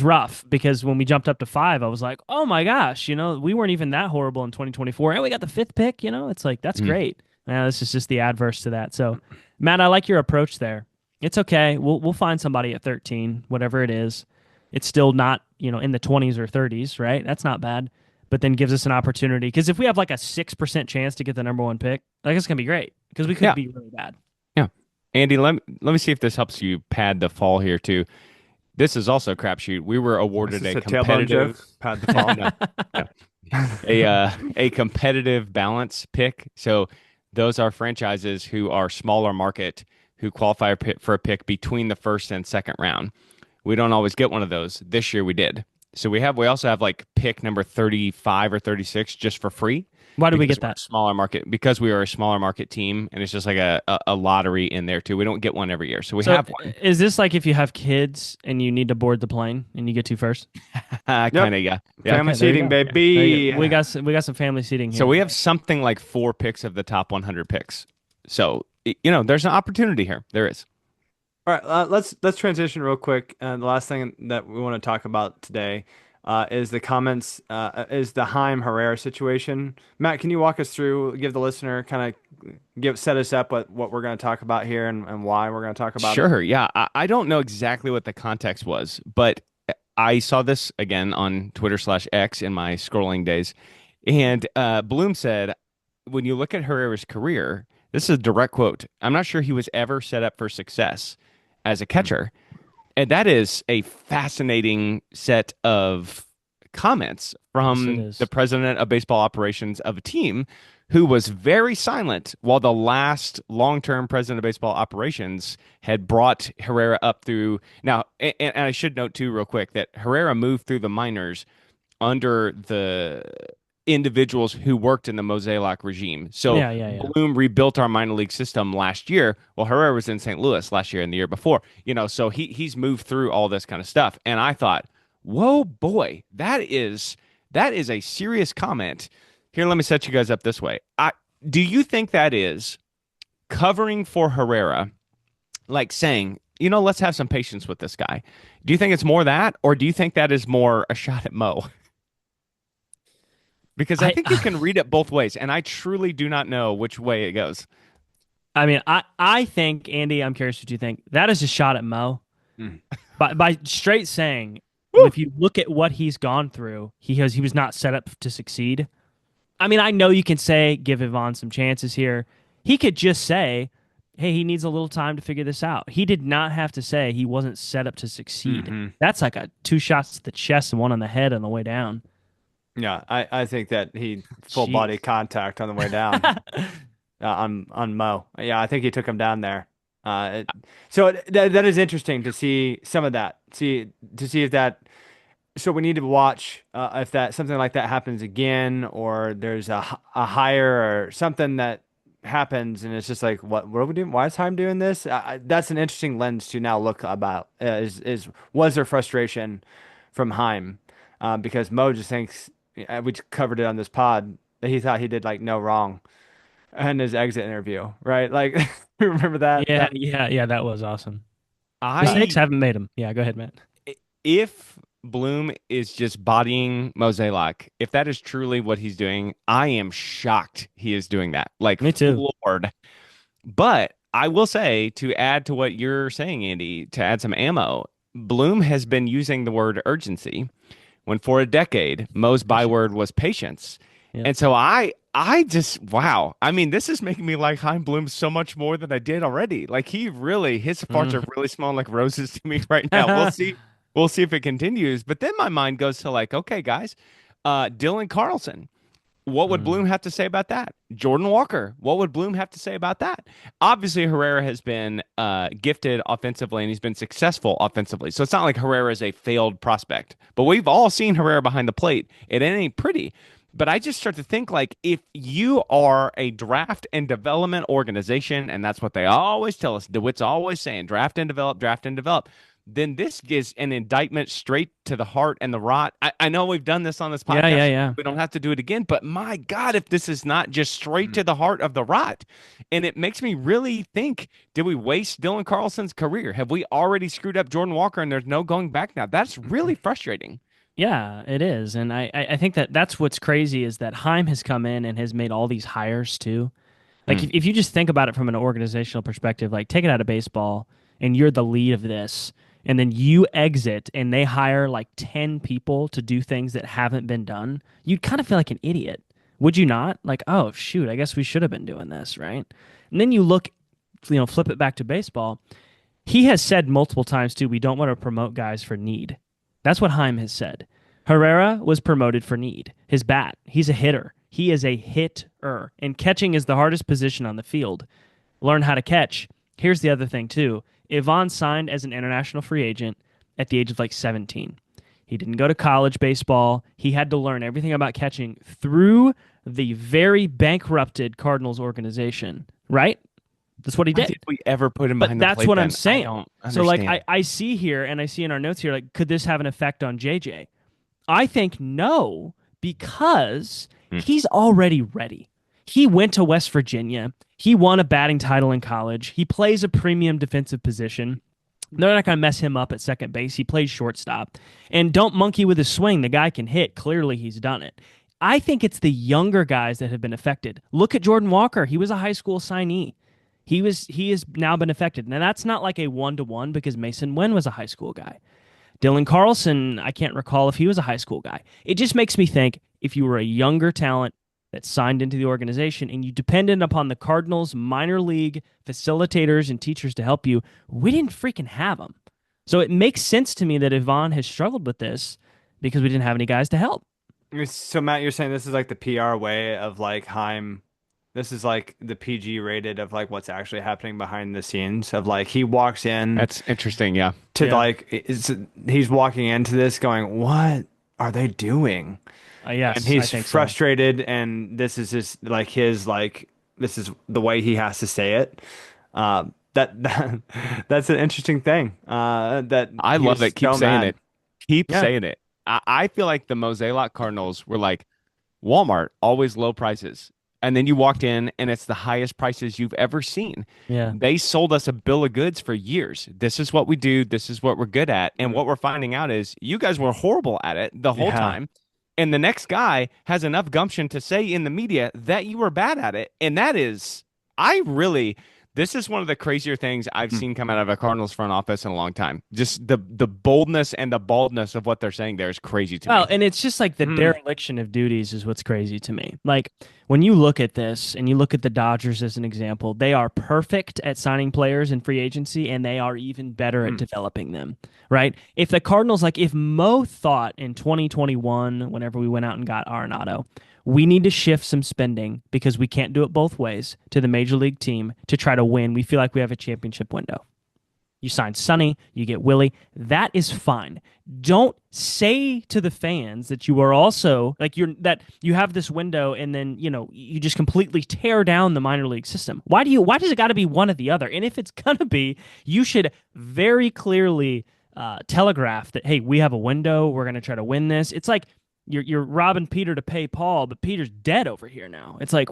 rough because when we jumped up to 5, I was like, oh my gosh, we weren't even that horrible in 2024. And we got the 5th pick, it's like, that's great. Now, this is just the adverse to that. So, Matt, I like your approach there. It's okay. We'll find somebody at 13, whatever it is. It's still not, in the 20s or 30s, right? That's not bad. But then gives us an opportunity. Because if we have like a 6% chance to get the number 1 pick, like it's going to be great. Because we could be really bad. Yeah. Andy, let me see if this helps you pad the fall here too. This is also a crapshoot. We were awarded a competitive Pad the fall. a competitive balance pick. So those are franchises who are smaller market who qualify for a pick between the first and second round. We don't always get one of those. This year we did. So we also have like pick number 35 or 36 just for free. Why do we get that? Smaller market, because we are a smaller market team, and it's just like a lottery in there too. We don't get one every year, so we have one. Is this like if you have kids and you need to board the plane and you get to first? Kind of, yeah. Family seating, baby. We got some family seating here. So we have something like 4 picks of the top 100 picks. So there's an opportunity here. There is. All right, let's transition real quick. The last thing that we want to talk about today is the comments, is the Chaim Herrera situation. Matt, can you walk us through, give the listener kind of set us up what we're going to talk about here and why we're going to talk about it? Sure. Yeah. I don't know exactly what the context was, but I saw this again on Twitter/X in my scrolling days. And Bloom said, when you look at Herrera's career, this is a direct quote. I'm not sure he was ever set up for success as a catcher. And that is a fascinating set of comments from the president of baseball operations of a team who was very silent while the last long-term president of baseball operations had brought Herrera up through. Now, and I should note too, real quick, that Herrera moved through the minors under the individuals who worked in the Mozielak regime. So Bloom rebuilt our minor league system last year. Well, Herrera was in St. Louis last year and the year before. So he's moved through all this kind of stuff. And I thought, whoa, boy, that is a serious comment. Here, let me set you guys up this way. Do you think that is covering for Herrera, like saying, let's have some patience with this guy? Do you think it's more that, or do you think that is more a shot at Mo? Because I think you can read it both ways, and I truly do not know which way it goes. I mean, I think, Andy, I'm curious what you think. That is a shot at Mo. By straight saying, if you look at what he's gone through, he was not set up to succeed. I mean, I know you can say, give Ivan some chances here. He could just say, hey, he needs a little time to figure this out. He did not have to say he wasn't set up to succeed. That's like 2 shots to the chest and 1 on the head on the way down. Yeah, I think that he full body contact on the way down on Mo. Yeah, I think he took him down there. So that is interesting to see some of that. To see if that. So we need to watch if that something like that happens again, or there's a hire or something that happens, and it's just like, what are we doing? Why is Chaim doing this? That's an interesting lens to now look about. Was there frustration from Chaim? Because Mo just thinks, we covered it on this pod, that he thought he did like no wrong in his exit interview, right? Like, remember that? Yeah, that was awesome. Mistakes haven't made him. Yeah, go ahead, Matt. If Bloom is just bodying Mozielak, if that is truly what he's doing, I am shocked he is doing that. Like, me too, Lord. But I will say, to add to what you're saying, Andy, to add some ammo, Bloom has been using the word urgency when for a decade Mo's byword was patience. Yep. And so I just, wow. I mean, this is making me like Chaim Bloom so much more than I did already. Like, his farts are really smelling like roses to me right now. We'll see. We'll see if it continues. But then my mind goes to like, okay, guys, Dylan Carlson, what would Bloom have to say about that? Jordan Walker, what would Bloom have to say about that? Obviously, Herrera has been gifted offensively, and he's been successful offensively. So it's not like Herrera is a failed prospect. But we've all seen Herrera behind the plate. It ain't pretty. But I just start to think, like, if you are a draft and development organization, and that's what they always tell us, DeWitt's always saying, draft and develop, then this is an indictment straight to the heart and the rot. I know we've done this on this podcast. Yeah. We don't have to do it again. But my God, if this is not just straight to the heart of the rot. And it makes me really think, did we waste Dylan Carlson's career? Have we already screwed up Jordan Walker and there's no going back now? That's really frustrating. Yeah, it is. And I think that's what's crazy is that Chaim has come in and has made all these hires too. Like, if you just think about it from an organizational perspective, like, take it out of baseball and you're the lead of this, and then you exit and they hire like 10 people to do things that haven't been done, you'd kind of feel like an idiot. Would you not? Like, oh, shoot, I guess we should have been doing this, right? And then you look, flip it back to baseball. He has said multiple times, too, we don't want to promote guys for need. That's what Chaim has said. Herrera was promoted for need. His bat, he's a hitter. He is a hitter. And catching is the hardest position on the field. Learn how to catch. Here's the other thing, too. Ivan signed as an international free agent at the age of like 17. He didn't go to college baseball. He had to learn everything about catching through the very bankrupted Cardinals organization, right? That's what he did. Did we ever put him behind the plate? That's what then? I'm saying. I don't understand. So, like, I see here, and I see in our notes here, like, could this have an effect on JJ? I think no, because he's already ready. He went to West Virginia. He won a batting title in college. He plays a premium defensive position. They're not going to mess him up at second base. He plays shortstop. And don't monkey with his swing. The guy can hit. Clearly, he's done it. I think it's the younger guys that have been affected. Look at Jordan Walker. He was a high school signee. He has now been affected. Now that's not like a 1-to-1 because Mason Wen was a high school guy. Dylan Carlson, I can't recall if he was a high school guy. It just makes me think if you were a younger talent that signed into the organization and you depended upon the Cardinals minor league facilitators and teachers to help you, we didn't freaking have them. So it makes sense to me that Ivan has struggled with this because we didn't have any guys to help. So Matt, you're saying this is like the PR way of like Chaim. This is like the PG rated of like what's actually happening behind the scenes of like he walks in. That's interesting. Yeah. To like he's walking into this going, what are they doing? Yes, and he's I think frustrated, so. and this is just like his like this is the way he has to say it. That's an interesting thing. That I love it. Keep saying it. Keep Yeah. saying it. I feel like the Mozielak Cardinals were like Walmart, always low prices. And then you walked in and it's the highest prices you've ever seen. Yeah. They sold us a bill of goods for years. This is what we do. This is what we're good at. And what we're finding out is you guys were horrible at it the whole time. And the next guy has enough gumption to say in the media that you were bad at it. And that is, this is one of the crazier things I've seen come out of a Cardinals front office in a long time. Just the boldness and the baldness of what they're saying there is crazy to me. Well, and it's just like the dereliction of duties is what's crazy to me. Like when you look at this and you look at the Dodgers as an example, they are perfect at signing players in free agency and they are even better at developing them, right? If the Cardinals, like if Mo thought in 2021, whenever we went out and got Arenado, we need to shift some spending because we can't do it both ways to the major league team to try to win. We feel like we have a championship window. You sign Sonny, you get Willie. That is fine. Don't say to the fans that you are also like that you have this window and then, you just completely tear down the minor league system. Why does it got to be one or the other? And if it's going to be, you should very clearly telegraph that, hey, we have a window. We're going to try to win this. It's like, you're robbing Peter to pay Paul, but Peter's dead over here now. It's like,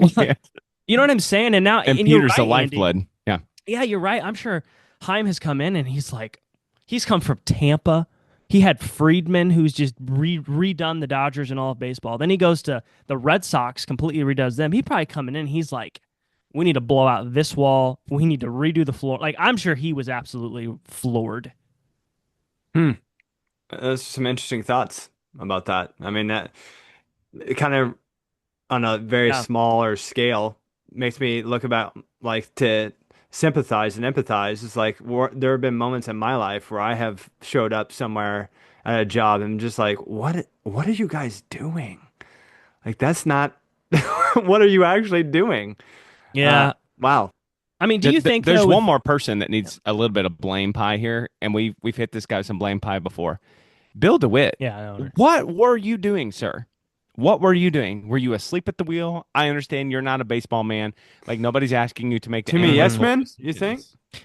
you know what I'm saying? And now, and Peter's you're right, the lifeblood. Andy. Yeah, you're right. I'm sure Chaim has come in and he's come from Tampa. He had Friedman, who's just redone the Dodgers and all of baseball. Then he goes to the Red Sox, completely redoes them. He probably coming in. He's like, we need to blow out this wall. We need to redo the floor. Like, I'm sure he was absolutely floored. Those are some interesting thoughts about that. I mean, that it kind of on a very smaller scale makes me look about like to sympathize and empathize. It's like there have been moments in my life where I have showed up somewhere at a job and just like, what are you guys doing? Like, that's not what are you actually doing? Yeah. Wow. I mean, do you think there's one more person that needs a little bit of blame pie here, and we've hit this guy some blame pie before. Bill DeWitt. Yeah. What were you doing, sir? What were you doing? Were you asleep at the wheel? I understand you're not a baseball man. Like, nobody's asking you to make to me, yes, man. You think?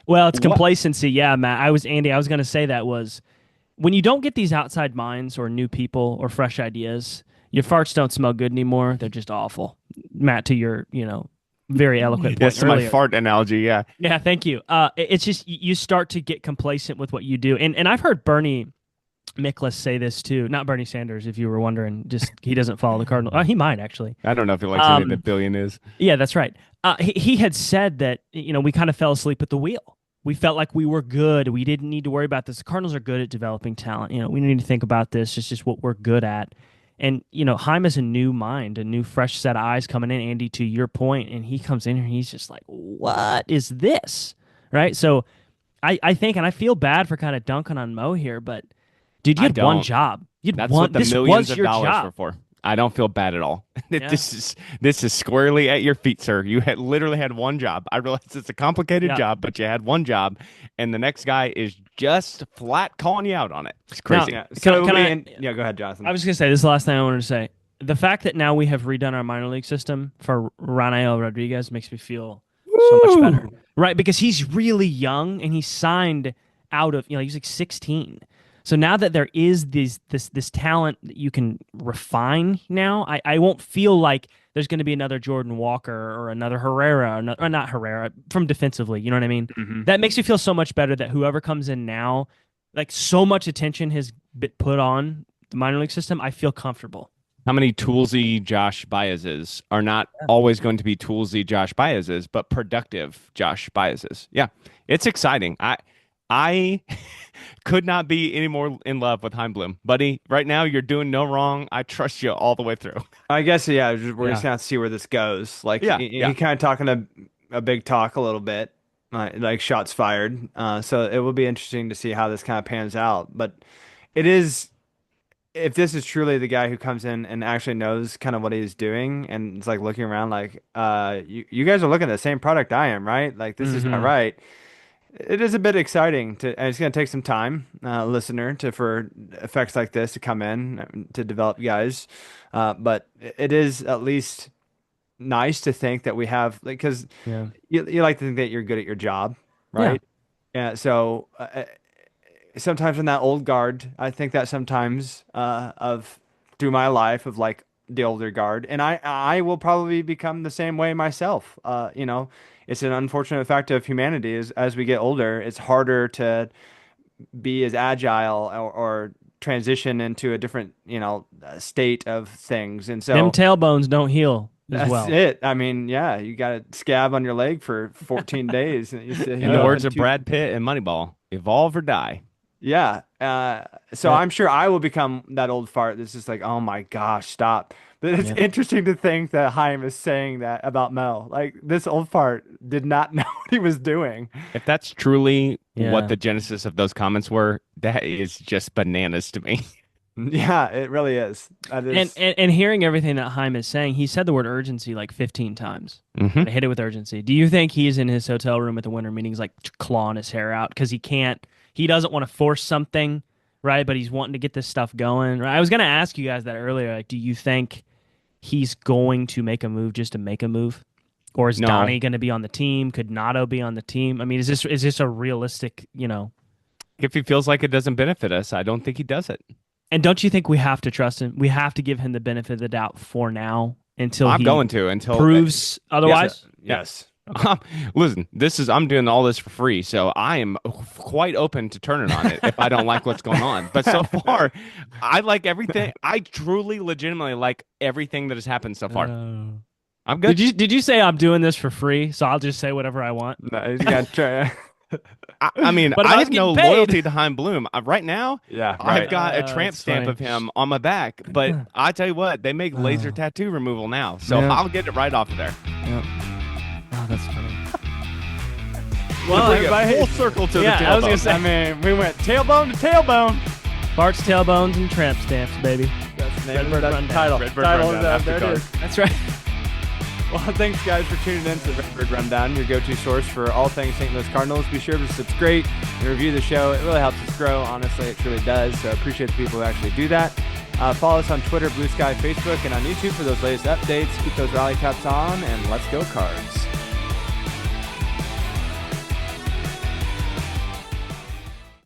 Well, it's complacency. Yeah, Matt. I was going to say that was when you don't get these outside minds or new people or fresh ideas, your farts don't smell good anymore. They're just awful. Matt, to your, very eloquent point That's earlier. My fart analogy, yeah. Yeah, thank you. It's just you start to get complacent with what you do. And I've heard Bernie Miklasz say this too. Not Bernie Sanders, if you were wondering. Just he doesn't follow the Cardinals. He might, actually. I don't know if he likes anything that Billion is. Yeah, that's right. He had said that, we kind of fell asleep at the wheel. We felt like we were good. We didn't need to worry about this. The Cardinals are good at developing talent. We need to think about this. It's just what we're good at. And, Chaim is a new mind, a new fresh set of eyes coming in, Andy, to your point, and he comes in here and he's just like, what is this? Right? So I think, and I feel bad for kind of dunking on Mo here, but dude, you had one job. That's what the millions of dollars were for. I don't feel bad at all. This is squarely at your feet, sir. You had literally had one job. I realize it's a complicated job, but you had one job, and the next guy is just flat calling you out on it. It's crazy. Now, go ahead, Jonathan. I was going to say, this is the last thing I wanted to say. The fact that now we have redone our minor league system for Ranael Rodriguez makes me feel so much better. Right, because he's really young, and he signed out of, he's like 16. So now that there is this talent that you can refine now, I won't feel like there's going to be another Jordan Walker or another Herrera, or not Herrera, from defensively. You know what I mean? Mm-hmm. That makes me feel so much better that whoever comes in now, like so much attention has been put on the minor league system, I feel comfortable. How many toolsy Josh Baez's are not always going to be toolsy Josh Baez's, but productive Josh Baez's? Yeah, it's exciting. I could not be any more in love with Chaim Bloom, buddy. Right now, you're doing no wrong. I trust you all the way through. I guess we're just gonna have to see where this goes. Like, he kind of talking a big talk a little bit, like shots fired. So it will be interesting to see how this kind of pans out. But it is. If this is truly the guy who comes in and actually knows kind of what he's doing and it's like looking around like, you guys are looking at the same product I am, right? Like this is not right. It is a bit exciting and it's going to take some time, listener, for effects like this to come in to develop guys. But it is at least nice to think that we have, like, because you like to think that you're good at your job, right? Yeah. So, sometimes in that old guard, I think that sometimes of through my life of like the older guard, and I will probably become the same way myself. It's an unfortunate fact of humanity is as we get older, it's harder to be as agile or transition into a different state of things, and so them tailbones don't heal as well. That's it. I mean, yeah, you got a scab on your leg for 14 days. And in the words of Brad Pitt and Moneyball, evolve or die. Yeah. So I'm sure I will become that old fart that's just like, oh my gosh, stop. But it's interesting to think that Chaim is saying that about Mel. Like, this old fart did not know what he was doing. If that's truly what the genesis of those comments were, that is just bananas to me. Yeah, it really is. That is... And hearing everything that Chaim is saying, he said the word urgency like 15 times. I hit it with urgency. Do you think he's in his hotel room at the winter meetings like clawing his hair out because he doesn't want to force something, right? But he's wanting to get this stuff going. Right? I was going to ask you guys that earlier. Like, do you think he's going to make a move just to make a move? Or is Donnie going to be on the team? Could Nato be on the team? I mean, is this a realistic, If he feels like it doesn't benefit us, I don't think he does it. And don't you think we have to trust him? We have to give him the benefit of the doubt for now until until proves otherwise? Yes. Listen, I'm doing all this for free, so I am quite open to turning on it if I don't like what's going on. But so far, I like everything. I truly, legitimately like everything that has happened so far. I'm good. Did you say I'm doing this for free? So I'll just say whatever I want. No, he's got to try. I mean, I have no loyalty to Chaim Bloom. Right now, I've got a tramp stamp of him on my back. But I tell you what, they make laser tattoo removal now, so I'll get it right off of there. Yep. Oh, that's funny. Well, everybody, full circle to the tailbone. I was gonna say, I mean, we went tailbone to tailbone. Bart's tailbones and tramp stamps, baby. That's the name of the title. Redbird Rundown, there it is. That's right. Well, thanks, guys, for tuning in to the Redbird Rundown, your go-to source for all things St. Louis Cardinals. Be sure to subscribe and review the show. It really helps us grow. Honestly, it truly does. So I appreciate the people who actually do that. Follow us on Twitter, Blue Sky, Facebook, and on YouTube for those latest updates. Keep those rally caps on, and let's go, Cards.